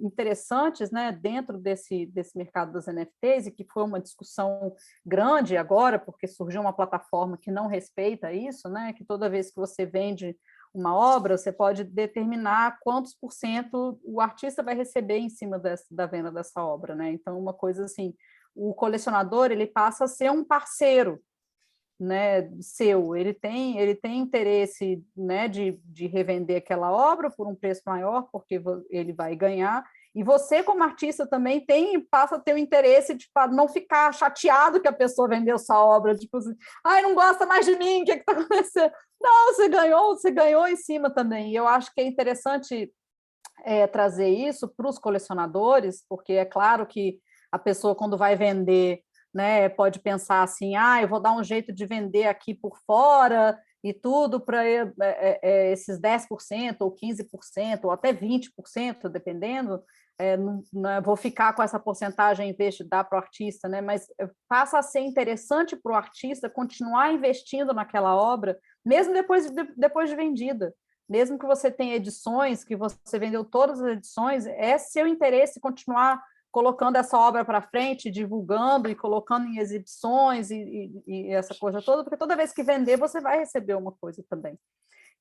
interessantes, né, dentro desse mercado das NFTs, e que foi uma discussão grande agora, porque surgiu uma plataforma que não respeita isso, né, que toda vez que você vende uma obra, você pode determinar quantos % o artista vai receber em cima da venda dessa obra, né? Então, uma coisa assim, o colecionador, ele passa a ser um parceiro, né, seu, ele tem interesse, né, de revender aquela obra por um preço maior, porque ele vai ganhar, e você, como artista, também passa a ter o interesse de não ficar chateado que a pessoa vendeu sua obra, tipo assim, não gosta mais de mim, o que está acontecendo? Não, você ganhou em cima também. E eu acho que é interessante trazer isso para os colecionadores, porque é claro que a pessoa, quando vai vender, né, pode pensar assim, eu vou dar um jeito de vender aqui por fora e tudo para esses 10% ou 15% ou até 20%, dependendo, vou ficar com essa porcentagem em vez de dar para o artista, né? Mas passa a ser interessante para o artista continuar investindo naquela obra, mesmo depois de vendida. Mesmo que você tenha edições, que você vendeu todas as edições, é seu interesse continuar colocando essa obra para frente, divulgando e colocando em exibições e essa coisa toda, porque toda vez que vender, você vai receber uma coisa também.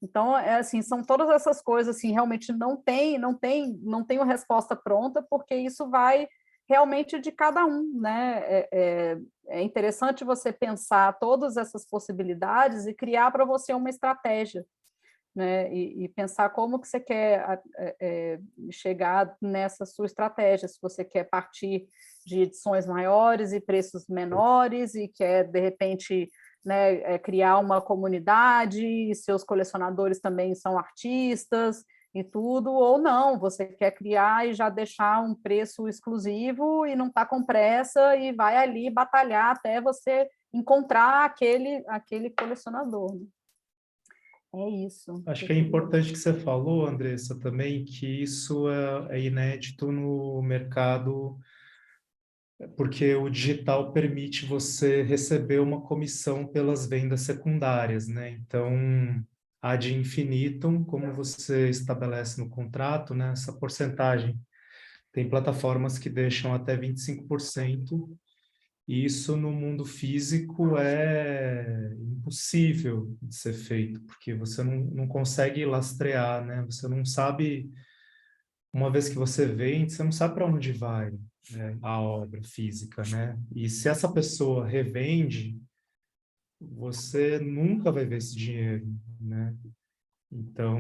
Então, assim, são todas essas coisas, assim, realmente não tem uma resposta pronta, porque isso vai realmente de cada um, né? É interessante você pensar todas essas possibilidades e criar para você uma estratégia, né? E pensar como que você quer chegar nessa sua estratégia, se você quer partir de edições maiores e preços menores e quer, de repente, né, criar uma comunidade, e seus colecionadores também são artistas e tudo, ou não, você quer criar e já deixar um preço exclusivo e não está com pressa e vai ali batalhar até você encontrar aquele colecionador, né? É isso. Acho que é importante que você falou, Andressa, também, que isso é inédito no mercado, porque o digital permite você receber uma comissão pelas vendas secundárias, né? Então, ad infinitum, como você estabelece no contrato, né? Essa porcentagem. Tem plataformas que deixam até 25%, e isso no mundo físico é impossível de ser feito, porque você não consegue lastrear, né? Você não sabe, uma vez que você vende, você não sabe para onde vai, né, a obra física, né? E se essa pessoa revende, você nunca vai ver esse dinheiro, né? Então,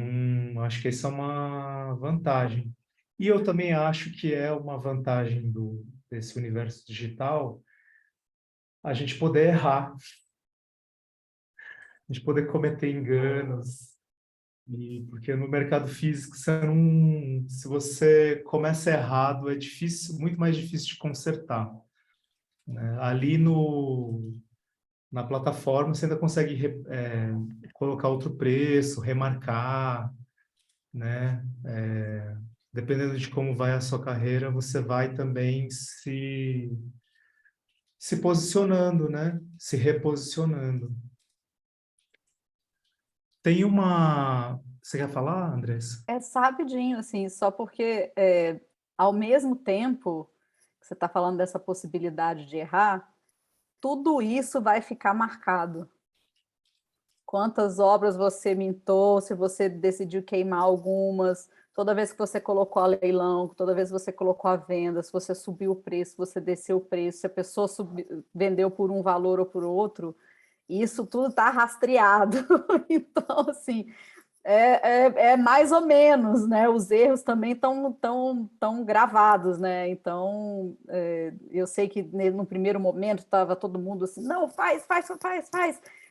acho que essa é uma vantagem. E eu também acho que é uma vantagem desse universo digital a gente poder errar, a gente poder cometer enganos, porque no mercado físico, se você começa errado, é difícil, muito mais difícil de consertar, né? Ali na plataforma, você ainda consegue colocar outro preço, remarcar, né? Dependendo de como vai a sua carreira, você vai também se posicionando, né? Se reposicionando. Tem uma... Você quer falar, Andressa? É rapidinho, assim, só porque, ao mesmo tempo que você está falando dessa possibilidade de errar, tudo isso vai ficar marcado. Quantas obras você mintou, se você decidiu queimar algumas, toda vez que você colocou a leilão, toda vez que você colocou a venda, se você subiu o preço, se você desceu o preço, se a pessoa vendeu por um valor ou por outro, isso tudo está rastreado. Então, assim, é mais ou menos, né? Os erros também tão gravados, né? Então, eu sei que no primeiro momento estava todo mundo assim, não, faz,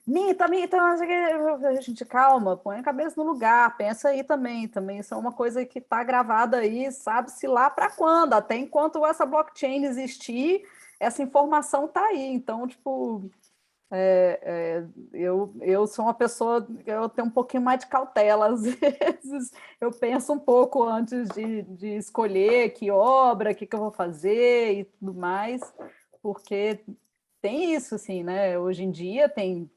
minta, não sei o quê. A gente, calma, põe a cabeça no lugar, pensa aí também isso é uma coisa que está gravada aí, sabe-se lá para quando, até enquanto essa blockchain existir, essa informação está aí, então, tipo... eu sou uma pessoa, eu tenho um pouquinho mais de cautela, às vezes eu penso um pouco antes de escolher que obra, o que eu vou fazer e tudo mais, porque tem isso, assim, né? Hoje em dia tem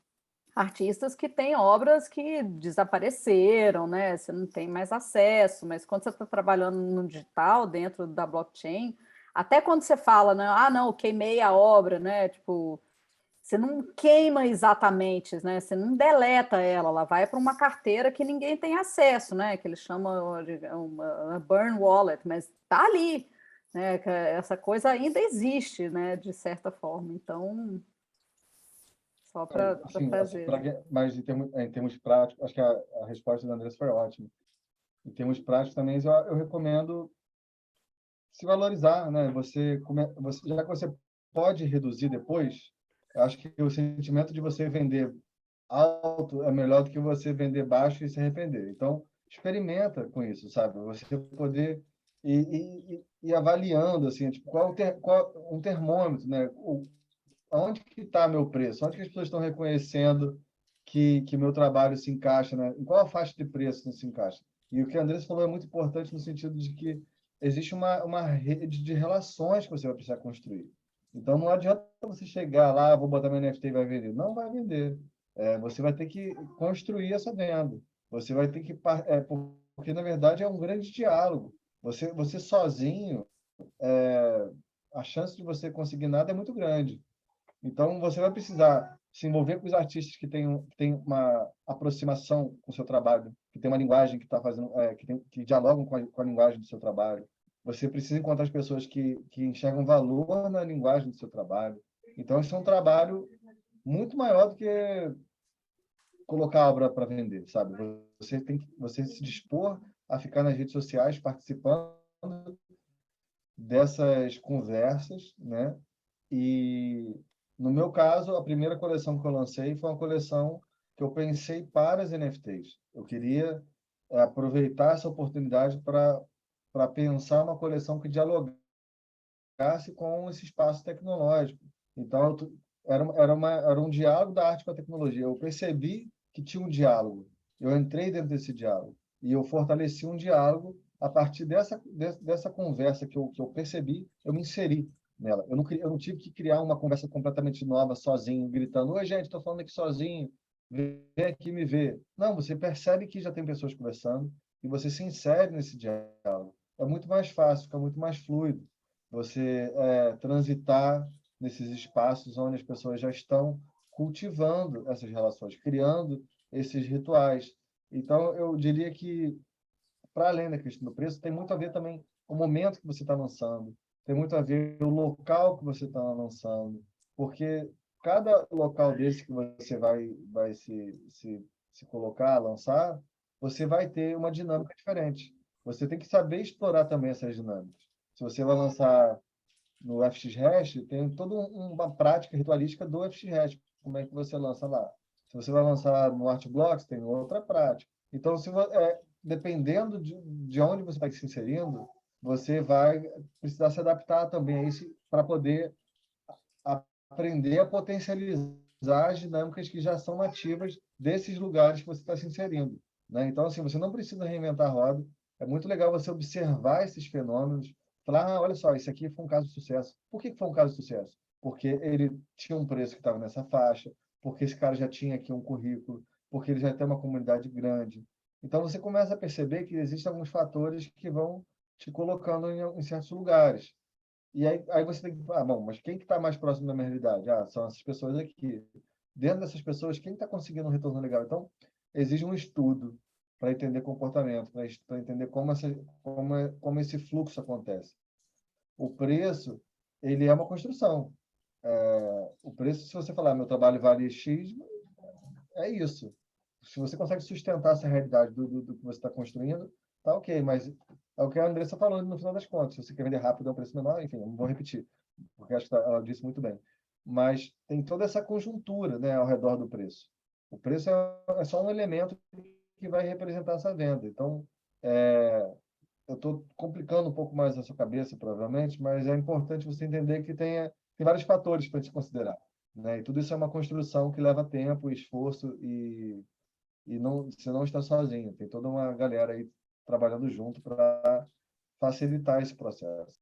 artistas que têm obras que desapareceram, né? Você não tem mais acesso, mas quando você está trabalhando no digital, dentro da blockchain, até quando você fala, né? Ah, não, queimei a obra, né? Tipo, você não queima exatamente, né? Você não deleta ela vai para uma carteira que ninguém tem acesso, né? Que eles chamam de uma burn wallet, mas está ali, né? Essa coisa ainda existe, né? De certa forma. Então, só para Assim, fazer. mas em termos práticos, acho que a resposta da Andressa foi ótima. Em termos práticos também, eu recomendo se valorizar, né? Já que você pode reduzir depois, eu acho que o sentimento de você vender alto é melhor do que você vender baixo e se arrepender. Então, experimenta com isso, sabe? Você poder ir avaliando, assim, tipo, qual um termômetro, né? Onde que está meu preço? Onde que as pessoas estão reconhecendo que meu trabalho se encaixa, né? Em qual faixa de preço se encaixa? E o que a Andressa falou é muito importante no sentido de que existe uma rede de relações que você vai precisar construir. Então, não adianta você chegar lá, vou botar meu NFT e vai vender. Não vai vender. Você vai ter que construir essa venda. Você vai ter que... porque, na verdade, é um grande diálogo. Você sozinho, a chance de você conseguir nada é muito grande. Então, você vai precisar se envolver com os artistas que têm uma aproximação com o seu trabalho, que tem uma linguagem que está fazendo, que dialogam com a linguagem do seu trabalho. Você precisa encontrar as pessoas que enxergam valor na linguagem do seu trabalho. Então, isso é um trabalho muito maior do que colocar a obra para vender, sabe? Você se dispor a ficar nas redes sociais participando dessas conversas, né? E no meu caso, a primeira coleção que eu lancei foi uma coleção que eu pensei para as NFTs. Eu queria aproveitar essa oportunidade para pensar uma coleção que dialogasse com esse espaço tecnológico. Então, era um diálogo da arte com a tecnologia. Eu percebi que tinha um diálogo. Eu entrei dentro desse diálogo e eu fortaleci um diálogo a partir dessa conversa que eu percebi, eu me inseri nela. Eu não tive que criar uma conversa completamente nova, sozinho, gritando: oi, gente, estou falando aqui sozinho, vem aqui me ver. Não, você percebe que já tem pessoas conversando e você se insere nesse diálogo. É muito mais fácil, fica muito mais fluido você transitar nesses espaços onde as pessoas já estão cultivando essas relações, criando esses rituais. Então, eu diria que, para além da questão do preço, tem muito a ver também o momento que você está lançando, tem muito a ver o local que você está lançando, porque cada local desse que você vai se colocar, lançar, você vai ter uma dinâmica diferente. Você tem que saber explorar também essas dinâmicas. Se você vai lançar no FXHash, tem toda uma prática ritualística do FXHash. Como é que você lança lá? Se você vai lançar no Artblocks, tem outra prática. Então, dependendo de onde você vai se inserindo, você vai precisar se adaptar também a isso para poder aprender a potencializar as dinâmicas que já são nativas desses lugares que você está se inserindo, né? Então, assim, você não precisa reinventar a roda. É muito legal você observar esses fenômenos, falar: olha só, isso aqui foi um caso de sucesso. Por que foi um caso de sucesso? Porque ele tinha um preço que estava nessa faixa, porque esse cara já tinha aqui um currículo, porque ele já tem uma comunidade grande. Então, você começa a perceber que existem alguns fatores que vão te colocando em certos lugares. E aí você tem que falar: bom, mas quem que está mais próximo da minha realidade? São essas pessoas aqui. Dentro dessas pessoas, quem está conseguindo um retorno legal? Então, exige um estudo para entender comportamento, para entender como esse fluxo acontece. O preço, ele é uma construção. O preço, se você falar: meu trabalho vale X, é isso. Se você consegue sustentar essa realidade do que você está construindo, tá ok, mas é o que a Andressa falou no final das contas. Se você quer vender rápido, é um preço menor, enfim, eu não vou repetir, porque acho que ela disse muito bem. Mas tem toda essa conjuntura, né, ao redor do preço. O preço é só um elemento que vai representar essa venda. Então, eu estou complicando um pouco mais a sua cabeça, provavelmente, mas é importante você entender que tem vários fatores para se considerar, né? E tudo isso é uma construção que leva tempo, esforço e você não está sozinho. Tem toda uma galera aí trabalhando junto para facilitar esse processo.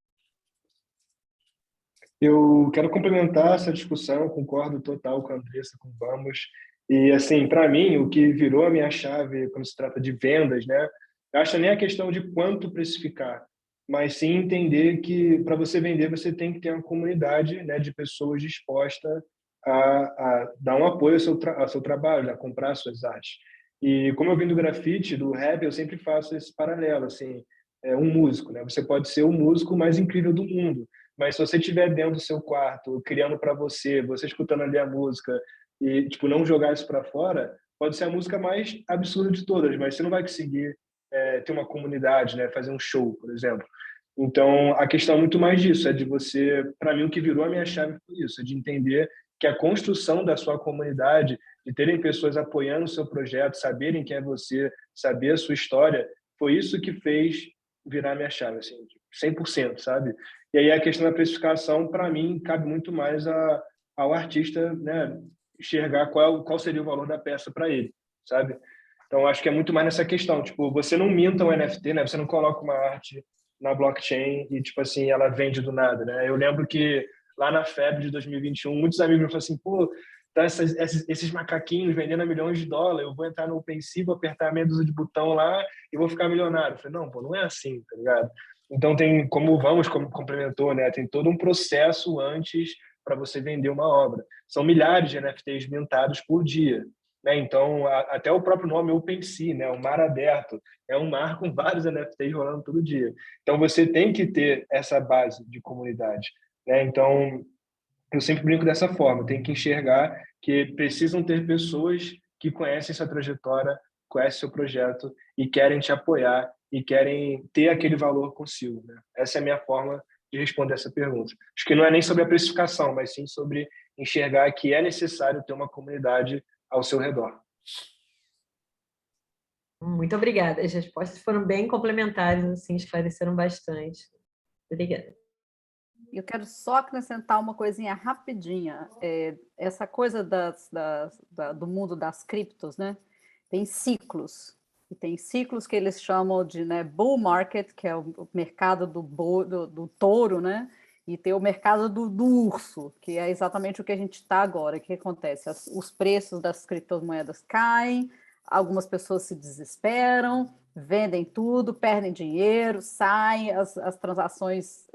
Eu quero complementar essa discussão, concordo total com a Andressa, com o Vamos. E, assim, para mim, o que virou a minha chave quando se trata de vendas, né? Eu acho nem a questão de quanto precificar, mas sim entender que para você vender, você tem que ter uma comunidade, né, de pessoas dispostas a dar um apoio ao seu trabalho, a comprar suas artes. E como eu vim do grafite, do rap, eu sempre faço esse paralelo, assim, um músico, né? Você pode ser o músico mais incrível do mundo, mas se você estiver dentro do seu quarto, criando para você escutando ali a música e tipo não jogar isso para fora, pode ser a música mais absurda de todas, mas você não vai conseguir ter uma comunidade, né? Fazer um show, por exemplo. Então, a questão é muito mais disso, é de você, para mim, o que virou a minha chave foi isso, é de entender que a construção da sua comunidade, de terem pessoas apoiando o seu projeto, saberem quem é você, saber a sua história, foi isso que fez virar a minha chave, assim, 100%, sabe? E aí a questão da precificação, para mim, cabe muito mais ao artista, né, enxergar qual seria o valor da peça para ele, sabe? Então, acho que é muito mais nessa questão, tipo, você não minta um NFT, né? Você não coloca uma arte na blockchain e, tipo assim, ela vende do nada, né? Eu lembro que lá na febre de 2021, muitos amigos me falaram assim: pô, tá esses macaquinhos vendendo a milhões de dólares, eu vou entrar no OpenSea, vou apertar meia dúzia de botão lá e vou ficar milionário. Eu falei: não, pô, não é assim, tá ligado? Então, tem, como o Vamos complementou, né? Tem todo um processo antes para você vender uma obra. São milhares de NFTs mintados por dia, né? Então, até o próprio nome OpenSea, né? O mar aberto, é um mar com vários NFTs rolando todo dia. Então, você tem que ter essa base de comunidade, né? Então, eu sempre brinco dessa forma, tem que enxergar que precisam ter pessoas que conhecem sua trajetória, conhecem seu projeto e querem te apoiar e querem ter aquele valor consigo, né? Essa é a minha forma de responder essa pergunta. Acho que não é nem sobre a precificação, mas sim sobre enxergar que é necessário ter uma comunidade ao seu redor. Muito obrigada. As respostas foram bem complementares, assim, esclareceram bastante. Obrigada. Eu quero só acrescentar uma coisinha rapidinha. Essa coisa do mundo das criptos, né? Tem ciclos. E tem ciclos que eles chamam de, né, bull market, que é o mercado do touro, né? E tem o mercado do urso, que é exatamente o que a gente está agora. O que acontece? Os preços das criptomoedas caem, algumas pessoas se desesperam, vendem tudo, perdem dinheiro, saem, as transações...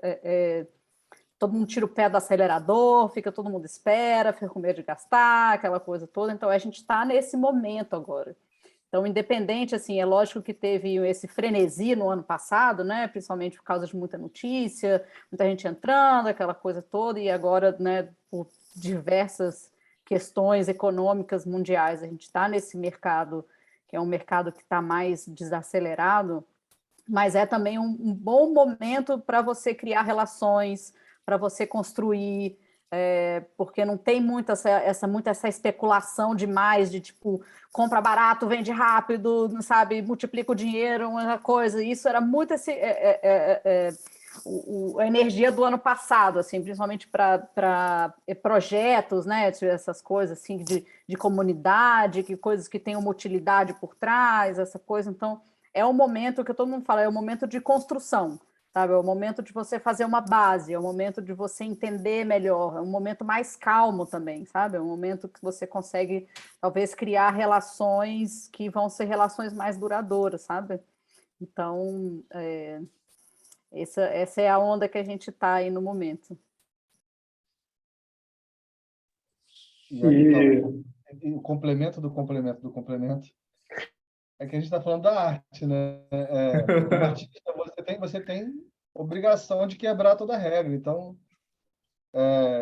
todo mundo tira o pé do acelerador, todo mundo espera, fica com medo de gastar, aquela coisa toda. Então, a gente está nesse momento agora. Então, independente, assim, é lógico que teve esse frenesi no ano passado, né, principalmente por causa de muita notícia, muita gente entrando, aquela coisa toda, e agora, né, por diversas questões econômicas mundiais, a gente está nesse mercado, que é um mercado que está mais desacelerado, mas é também um bom momento para você criar relações, para você construir, porque não tem muita essa especulação demais de tipo, compra barato, vende rápido, sabe, multiplica o dinheiro, uma coisa. Isso era muito a energia do ano passado, assim, principalmente para projetos, né, essas coisas assim de comunidade, coisas que têm uma utilidade por trás, essa coisa. Então, é o momento que todo mundo fala, é o momento de construção, sabe? É o momento de você fazer uma base, é o momento de você entender melhor, é um momento mais calmo também, sabe? É um momento que você consegue, talvez, criar relações que vão ser relações mais duradouras, sabe? Então, essa é a onda que a gente está aí no momento. E aí, o complemento do complemento do complemento é que a gente está falando da arte, né? Como artista, você tem obrigação de quebrar toda a regra. Então,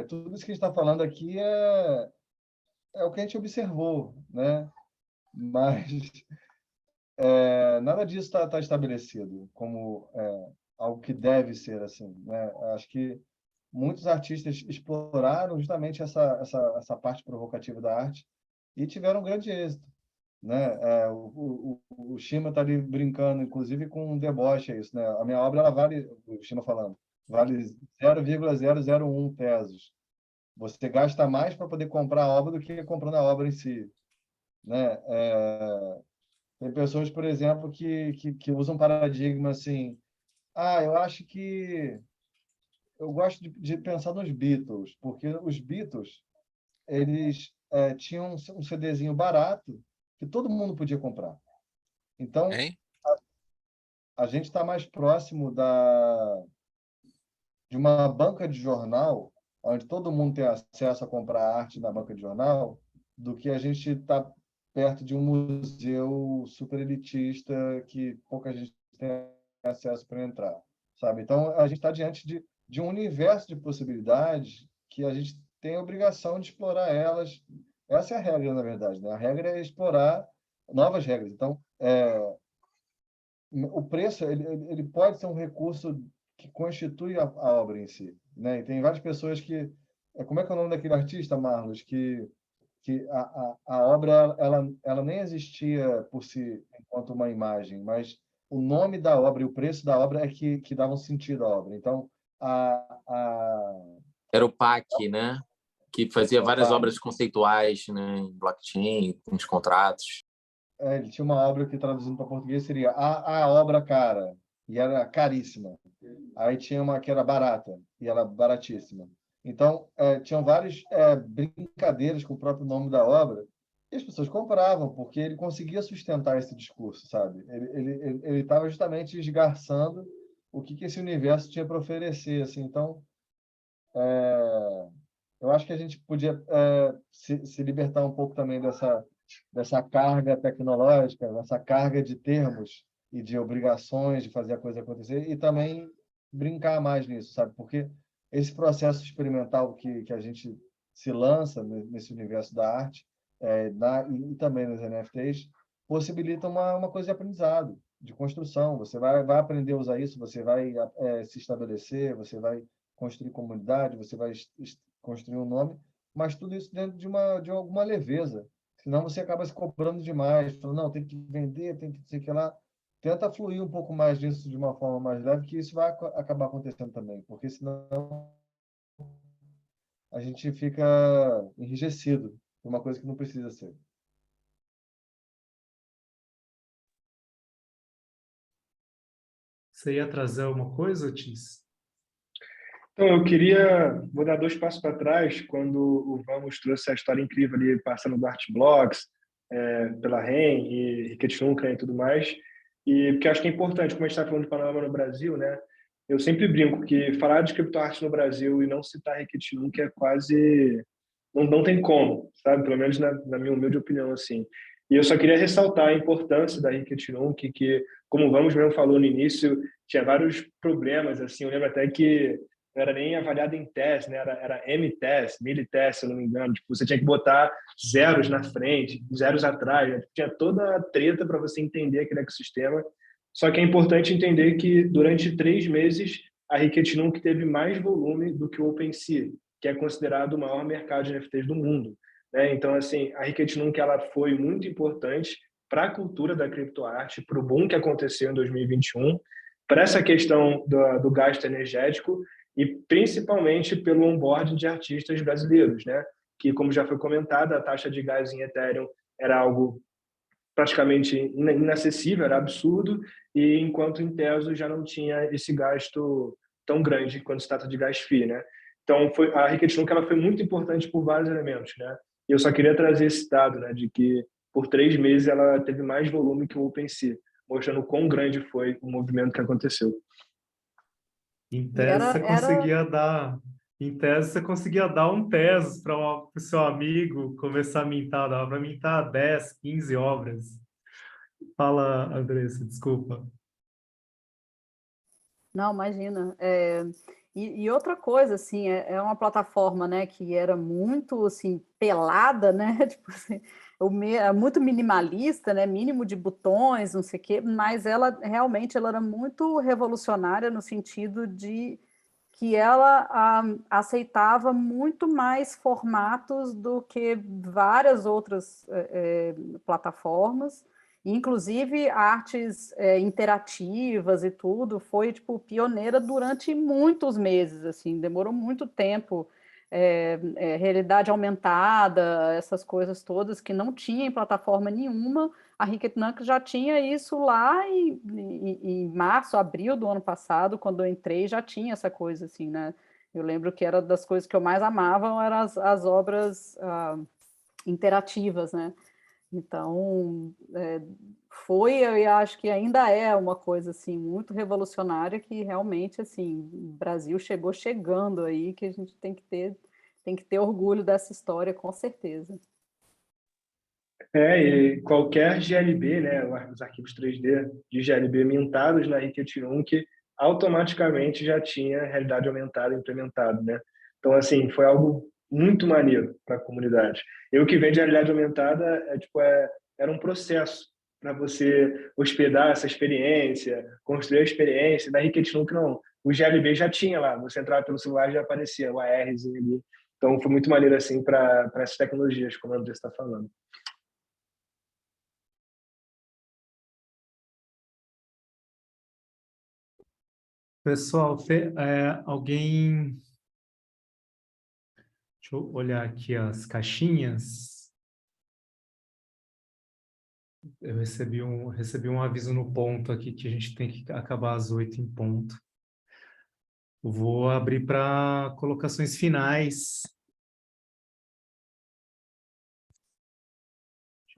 tudo isso que a gente está falando aqui é o que a gente observou, né? Mas nada disso está estabelecido como algo que deve ser assim, né? Acho que muitos artistas exploraram justamente essa parte provocativa da arte e tiveram um grande êxito, né? O Shima está ali brincando, inclusive, com um deboche, isso, né? A minha obra, ela vale, o Shima falando, vale 0,001 tesos. Você gasta mais para poder comprar a obra do que comprando a obra em si, né? Tem pessoas, por exemplo, que usam paradigma assim, eu acho que eu gosto de pensar nos Beatles, porque os Beatles, eles tinham um CDzinho barato que todo mundo podia comprar. Então, Hein? a gente está mais próximo de uma banca de jornal, onde todo mundo tem acesso a comprar arte na banca de jornal, do que a gente está perto de um museu super elitista que pouca gente tem acesso para entrar, sabe? Então, a gente está diante de um universo de possibilidades que a gente tem a obrigação de explorar elas. Essa é a regra, na verdade, né? A regra é explorar novas regras. Então, o preço ele pode ser um recurso que constitui a obra em si, né? E tem várias pessoas que... Como é que é o nome daquele artista, Marlos, que a obra ela nem existia por si enquanto uma imagem, mas o nome da obra e o preço da obra é que davam sentido à obra. Então, Era o PAC, né? Que fazia várias obras conceituais, né? Em blockchain, com os contratos. Ele tinha uma obra que, traduzindo para português, seria a obra cara, e era caríssima. Aí tinha uma que era barata, e era baratíssima. Então, tinham várias brincadeiras com o próprio nome da obra, e as pessoas compravam, porque ele conseguia sustentar esse discurso, sabe? Ele estava justamente esgarçando o que esse universo tinha para oferecer. Assim. Então, eu acho que a gente podia se libertar um pouco também dessa carga tecnológica, dessa carga de termos e de obrigações de fazer a coisa acontecer, e também brincar mais nisso, sabe? Porque esse processo experimental que a gente se lança nesse universo da arte, e também nos NFTs, possibilita uma coisa de aprendizado, de construção. Você vai aprender a usar isso, você vai se estabelecer, você vai construir comunidade, você vai construir um nome, mas tudo isso dentro de alguma leveza. Senão você acaba se cobrando demais, falando, não, tem que vender, tem que sei que lá. Tenta fluir um pouco mais disso de uma forma mais leve, que isso vai acabar acontecendo também, porque senão a gente fica enrijecido por uma coisa que não precisa ser. Você ia trazer alguma coisa, Otis? Então, vou dar 2 passos para trás, quando o Vamos trouxe a história incrível ali, passando do Artblocks, pela REM e Ricket Nunca e tudo mais, e porque acho que é importante, como a gente está falando de panorama no Brasil, né? Eu sempre brinco que falar de criptoarte no Brasil e não citar Ricket Nunca é quase... Não tem como, sabe? Pelo menos na minha humilde opinião, assim. E eu só queria ressaltar a importância da Ricket Nunca, que, como o Vamos mesmo falou no início, tinha vários problemas, assim, eu lembro até que não era nem avaliado em teste, né? Era M-teste, mili-teste, se eu não me engano. Tipo, você tinha que botar zeros na frente, zeros atrás. Né? Tinha toda a treta para você entender aquele ecossistema. Só que é importante entender que, durante 3 meses, a Ricket Nunca teve mais volume do que o OpenSea, que é considerado o maior mercado de NFTs do mundo. Né? Então, assim, a Ricket Nunca ela foi muito importante para a cultura da criptoarte, para o boom que aconteceu em 2021, para essa questão do gasto energético e principalmente pelo onboarding de artistas brasileiros, né? Que, como já foi comentado, a taxa de gás em Ethereum era algo praticamente inacessível, era absurdo, e enquanto em Tezos já não tinha esse gasto tão grande quando se trata de gas fee, né? Então, a Ricket Nunca ela foi muito importante por vários elementos, né? E eu só queria trazer esse dado, né, de que por 3 meses ela teve mais volume que o OpenSea, mostrando quão grande foi o movimento que aconteceu. Em E tese, você conseguia dar... Em tese, você conseguia dar um Tezos para o seu amigo começar a mintar. Dava para mintar 10, 15 obras. Fala, Andressa, desculpa. Não, imagina. E outra coisa, assim, é uma plataforma, né, que era muito, assim, pelada, né, tipo assim, é muito minimalista, né, mínimo de botões, não sei o quê, mas ela realmente ela era muito revolucionária no sentido de que ela aceitava muito mais formatos do que várias outras plataformas, inclusive artes interativas e tudo, foi tipo pioneira durante muitos meses, assim, demorou muito tempo, realidade aumentada, essas coisas todas que não tinha em plataforma nenhuma. A Ricket Nunca já tinha isso lá em março, abril do ano passado, quando eu entrei, já tinha essa coisa assim, né? Eu lembro que era das coisas que eu mais amava, eram as obras interativas, né? Então, eu acho que ainda é uma coisa assim muito revolucionária que realmente assim, o Brasil chegou chegando aí, que a gente tem que ter orgulho dessa história, com certeza. E qualquer GLB, né, os arquivos 3D de GLB mintados na Ricket Nunca, automaticamente já tinha realidade aumentada implementado, né? Então, assim, foi algo muito maneiro para a comunidade. Eu que venho de realidade aumentada, era um processo para você hospedar essa experiência, construir a experiência. Na Ricket Nunca, não. O GLB já tinha lá, você entrava pelo celular e já aparecia o ARzinho ali. Então, foi muito maneiro, assim, para essas tecnologias, como o André está falando. Pessoal, alguém... Deixa eu olhar aqui as caixinhas. Eu recebi um aviso no ponto aqui que a gente tem que acabar às 8 em ponto. Eu vou abrir para colocações finais.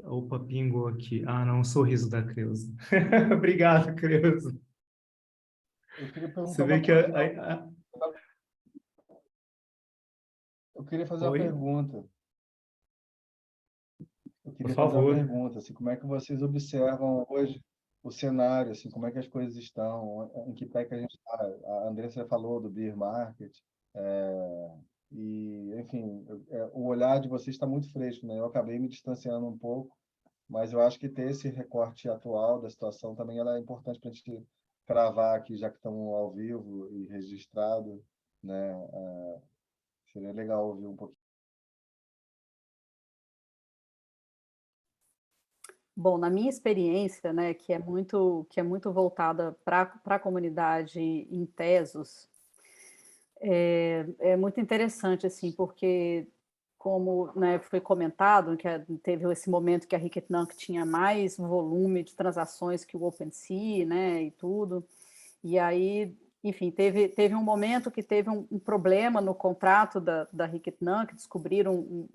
Opa, pingou aqui. Ah, não, um sorriso da Creuza. Obrigado, Creuza. Eu queria perguntar Você vê uma que coisa. Eu queria fazer uma Oi? pergunta. Eu Por queria fazer uma favor. pergunta, assim, como é que vocês observam hoje o cenário, assim, como é que as coisas estão, em que pé que a gente está? A Andressa falou do beer market, e, enfim, o olhar de vocês está muito fresco, né? Eu acabei me distanciando um pouco, mas eu acho que ter esse recorte atual da situação também ela é importante para a gente cravar aqui, já que estamos ao vivo e registrado, né? Seria legal ouvir um pouquinho. Bom, na minha experiência, né, que é muito voltada para a comunidade em Tesos, é muito interessante, assim, porque, como, né, foi comentado, que teve esse momento que a Hiketnunk tinha mais volume de transações que o OpenSea, né, e tudo, e aí, enfim, teve um momento que teve um problema no contrato da Hiketnunk, descobriram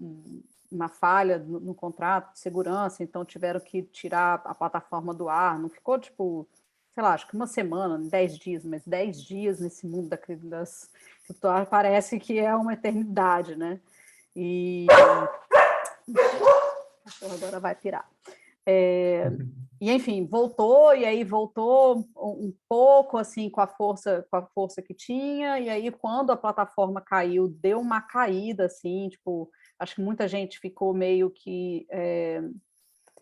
uma falha no contrato de segurança, então tiveram que tirar a plataforma do ar, não ficou, tipo, sei lá, acho que uma semana, 10 dias, mas 10 dias nesse mundo das criptomoedas parece que é uma eternidade, né? E agora vai pirar. E enfim, voltou, e aí voltou um pouco assim com a força que tinha, e aí quando a plataforma caiu, deu uma caída assim, tipo, acho que muita gente ficou meio que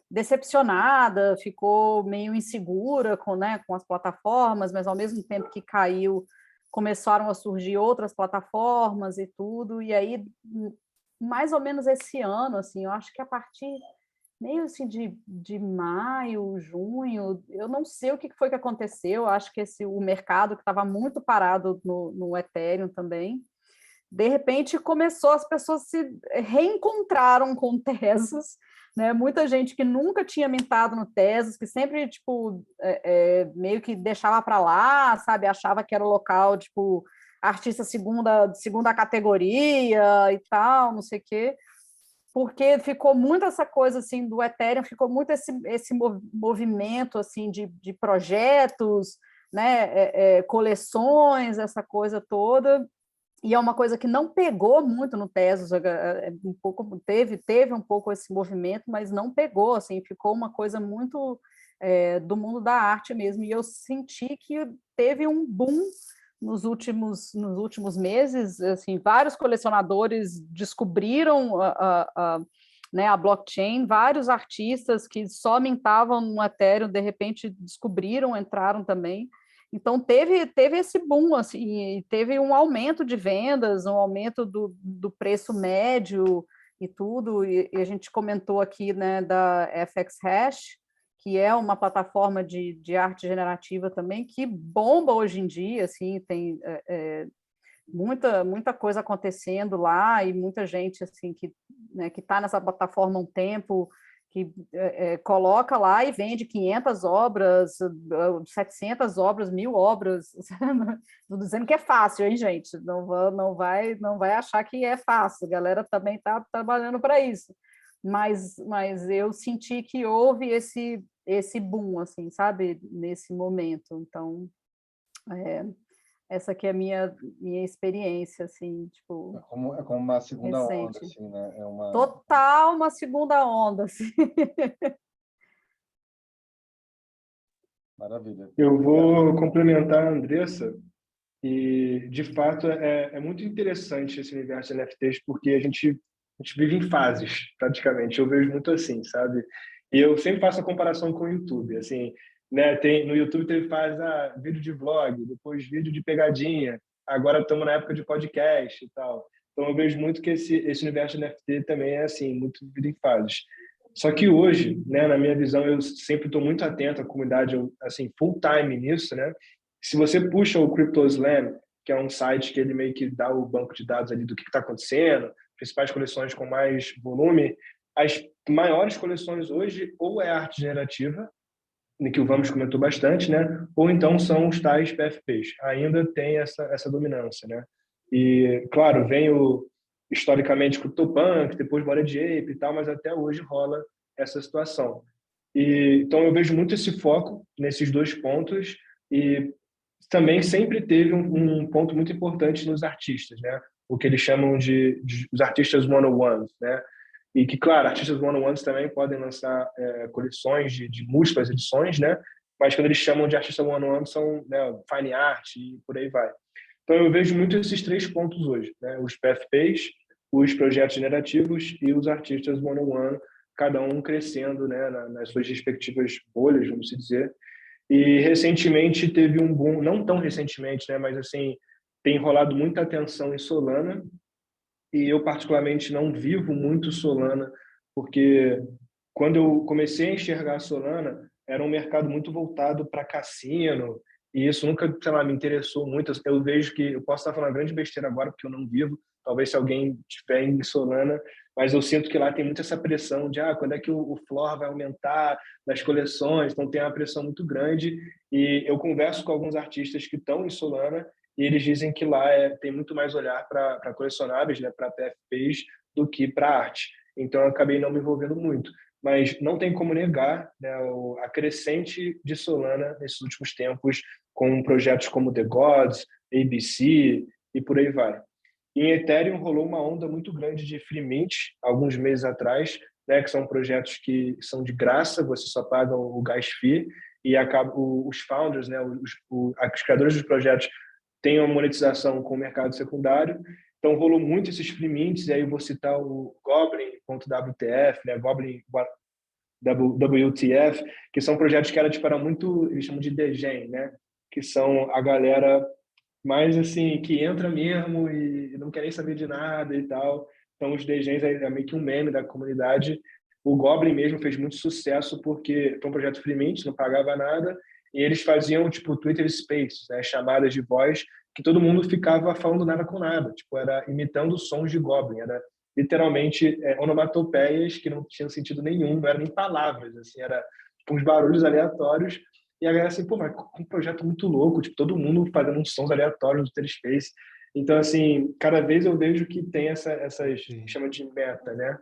decepcionada, ficou meio insegura com as plataformas, mas ao mesmo tempo que caiu, começaram a surgir outras plataformas e tudo, e aí mais ou menos esse ano, assim, eu acho que a partir meio assim de maio, junho, eu não sei o que foi que aconteceu, acho que o mercado que estava muito parado no Ethereum também, de repente começou, as pessoas se reencontraram com Tesos, né? Muita gente que nunca tinha mintado no Tesos, que sempre, tipo, meio que deixava para lá, sabe, achava que era o local, tipo, artista segunda categoria e tal, não sei o quê, porque ficou muito essa coisa assim do Ethereum, ficou muito esse movimento assim de projetos, né, coleções, essa coisa toda, e é uma coisa que não pegou muito no Tezos, um pouco, teve um pouco esse movimento, mas não pegou, assim, ficou uma coisa muito do mundo da arte mesmo, e eu senti que teve um boom nos últimos meses, assim, vários colecionadores descobriram né, a blockchain, vários artistas que só mintavam no Ethereum, de repente descobriram, entraram também. Então, teve esse boom, assim, e teve um aumento de vendas, um aumento do preço médio e tudo, e a gente comentou aqui, né, da FX Hash, que é uma plataforma de arte generativa também, que bomba hoje em dia, assim, tem muita coisa acontecendo lá e muita gente assim que né, que está nessa plataforma há um tempo, que coloca lá e vende 500 obras, 700 obras, 1000 obras. Estou dizendo que é fácil, hein, gente? Não vai achar que é fácil. A galera também está trabalhando para isso. Mas eu senti que houve esse boom, assim, sabe, nesse momento. Então, essa aqui é a minha experiência, assim, tipo, É como uma segunda onda, recente. assim, né? É uma... Total uma segunda onda, assim. Maravilha. Eu vou complementar a Andressa e, de fato, é muito interessante esse universo de NFTs porque a gente vive em fases, praticamente. Eu vejo muito assim, sabe? E eu sempre faço a comparação com o YouTube, assim, né? No YouTube teve fase vídeo de vlog, depois vídeo de pegadinha, agora estamos na época de podcast e tal. Então eu vejo muito que esse universo de NFT também é assim, muito dividido em fases. Só que hoje, né, na minha visão, eu sempre estou muito atento à comunidade, assim, full time nisso, né? Se você puxa o CryptoSlam, que é um site que ele meio que dá o banco de dados ali do que está acontecendo, principais coleções com mais volume, as maiores coleções hoje ou é arte generativa, que o Vamos comentou bastante, né? Ou então são os tais PFPs. Ainda tem essa dominância, né? E, claro, vem historicamente CryptoPunk, depois Bored Ape e tal, mas até hoje rola essa situação. Então eu vejo muito esse foco nesses dois pontos e também sempre teve um ponto muito importante nos artistas, né? o que eles chamam de os artistas one-on-ones, né? E que, claro, artistas one-on-ones também podem lançar coleções de múltiplas edições, né? Mas quando eles chamam de artista one-on-one são, né, fine art e por aí vai. Então eu vejo muito esses 3 pontos hoje, né? Os PFPs, os projetos generativos e os artistas one-on-one, cada um crescendo, né, nas suas respectivas bolhas, vamos dizer. E recentemente teve um boom, não tão recentemente, né, mas assim, tem rolado muita atenção em Solana, e eu particularmente não vivo muito Solana, porque quando eu comecei a enxergar Solana, era um mercado muito voltado para cassino, e isso nunca, sei lá, me interessou muito. Eu vejo que eu posso estar falando grande besteira agora, porque eu não vivo, talvez se alguém estiver em Solana, mas eu sinto que lá tem muito essa pressão de quando é que o floor vai aumentar das coleções, então tem uma pressão muito grande, e eu converso com alguns artistas que estão em Solana, e eles dizem que lá tem muito mais olhar para colecionáveis, né, para PFPs, do que para arte. Então eu acabei não me envolvendo muito. Mas não tem como negar, né, a crescente de Solana nesses últimos tempos, com projetos como The Gods, ABC e por aí vai. E em Ethereum rolou uma onda muito grande de free mint, alguns meses atrás, né, que são projetos que são de graça, você só paga o gas fee, e os founders, né, os criadores dos projetos têm uma monetização com o mercado secundário. Então rolou muito esses free mints, e aí eu vou citar o Goblin.wtf, né, Goblin WTF, que são projetos que era muito, eles chamam de degen, né, que são a galera mais assim que entra mesmo e não quer nem saber de nada e tal. Então os degens é meio que um meme da comunidade. O Goblin mesmo fez muito sucesso porque foi um projeto free mint, não pagava nada, e eles faziam tipo Twitter Spaces, né, chamadas de voz que todo mundo ficava falando nada com nada, tipo era imitando sons de Goblin, era literalmente onomatopeias que não tinham sentido nenhum, não eram nem palavras, assim, era tipo, uns barulhos aleatórios. E a galera assim, pô, mas um projeto muito louco, tipo, todo mundo fazendo uns sons aleatórios no Twitter Space. Então, assim, cada vez eu vejo que tem essas, chama de meta, né?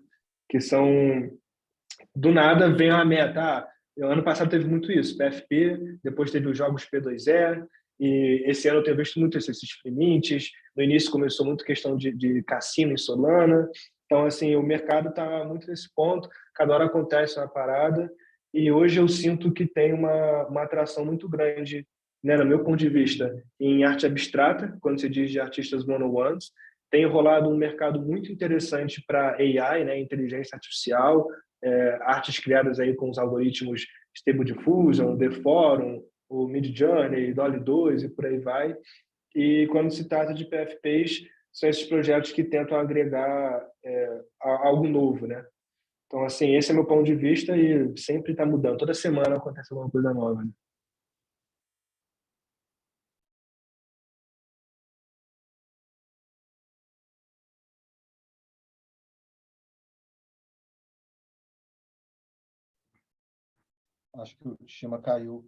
Que são, do nada vem uma meta. Ano passado teve muito isso, PFP, depois teve os jogos P2E, e esse ano eu tenho visto muito esses experimentos. No início começou muito questão de cassino em Solana. Então, assim, o mercado está muito nesse ponto, cada hora acontece uma parada, e hoje eu sinto que tem uma atração muito grande, né, no meu ponto de vista, em arte abstrata, quando se diz de artistas one-on-ones. Tem rolado um mercado muito interessante para AI, né, inteligência artificial, artes criadas aí com os algoritmos Stable Diffusion, The Forum, o Midjourney, Dolly 2 e por aí vai. E quando se trata de PFPs, são esses projetos que tentam agregar algo novo, né? Então, assim, esse é meu ponto de vista e sempre está mudando. Toda semana acontece alguma coisa nova, né? Acho que o Shima caiu,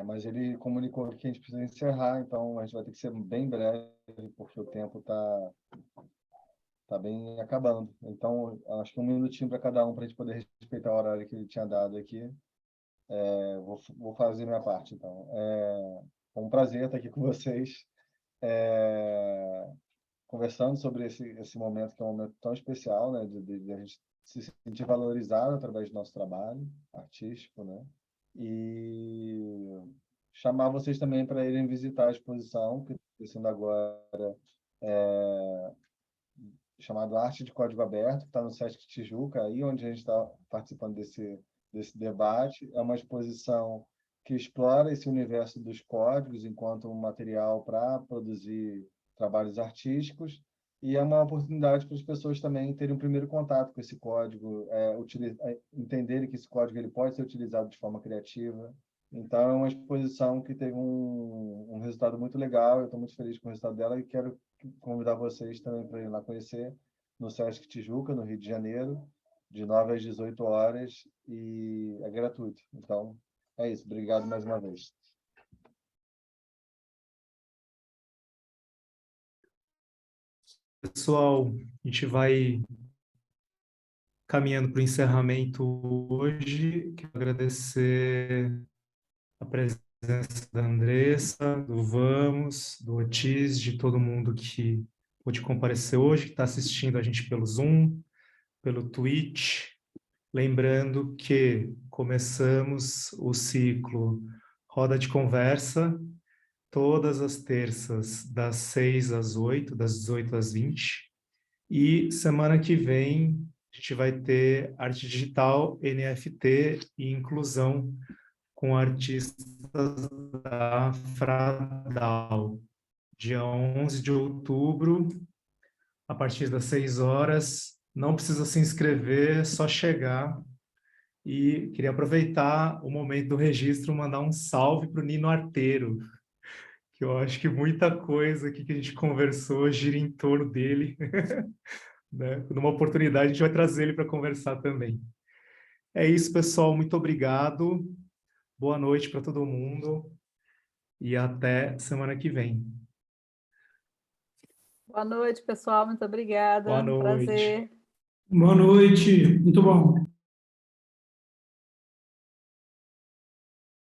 mas ele comunicou que a gente precisa encerrar, então a gente vai ter que ser bem breve, porque o tempo está bem acabando. Então, acho que 1 minutinho para cada um, para a gente poder respeitar o horário que ele tinha dado aqui. Vou fazer minha parte, então. Foi um prazer estar aqui com vocês, conversando sobre esse momento, que é um momento tão especial, né, de a gente se sentir valorizado através do nosso trabalho artístico, né? E chamar vocês também para irem visitar a exposição que está acontecendo agora, chamado Arte de Código Aberto, que está no Sesc Tijuca, aí onde a gente está participando desse debate. É uma exposição que explora esse universo dos códigos enquanto um material para produzir trabalhos artísticos, e é uma oportunidade para as pessoas também terem um primeiro contato com esse código, entenderem que esse código ele pode ser utilizado de forma criativa. Então, é uma exposição que teve um resultado muito legal, eu estou muito feliz com o resultado dela e quero convidar vocês também para ir lá conhecer no Sesc Tijuca, no Rio de Janeiro, de 9 às 18 horas, e é gratuito. Então, é isso. Obrigado mais uma vez. Pessoal, a gente vai caminhando para o encerramento hoje. Quero agradecer a presença da Andressa, do Vamos, do Otis, de todo mundo que pôde comparecer hoje, que está assistindo a gente pelo Zoom, pelo Twitch. Lembrando que começamos o ciclo Roda de Conversa todas as terças, das 6 às 8, das 18 às 20. E semana que vem a gente vai ter arte digital, NFT e inclusão com artistas da Fradal. Dia 11 de outubro, a partir das 6 horas. Não precisa se inscrever, é só chegar. E queria aproveitar o momento do registro, mandar um salve para o Nino Arteiro, que eu acho que muita coisa aqui que a gente conversou gira em torno dele. Né? Numa oportunidade, a gente vai trazer ele para conversar também. É isso, pessoal. Muito obrigado. Boa noite para todo mundo. E até semana que vem. Boa noite, pessoal. Muito obrigada. Boa noite. Prazer. Boa noite, muito bom.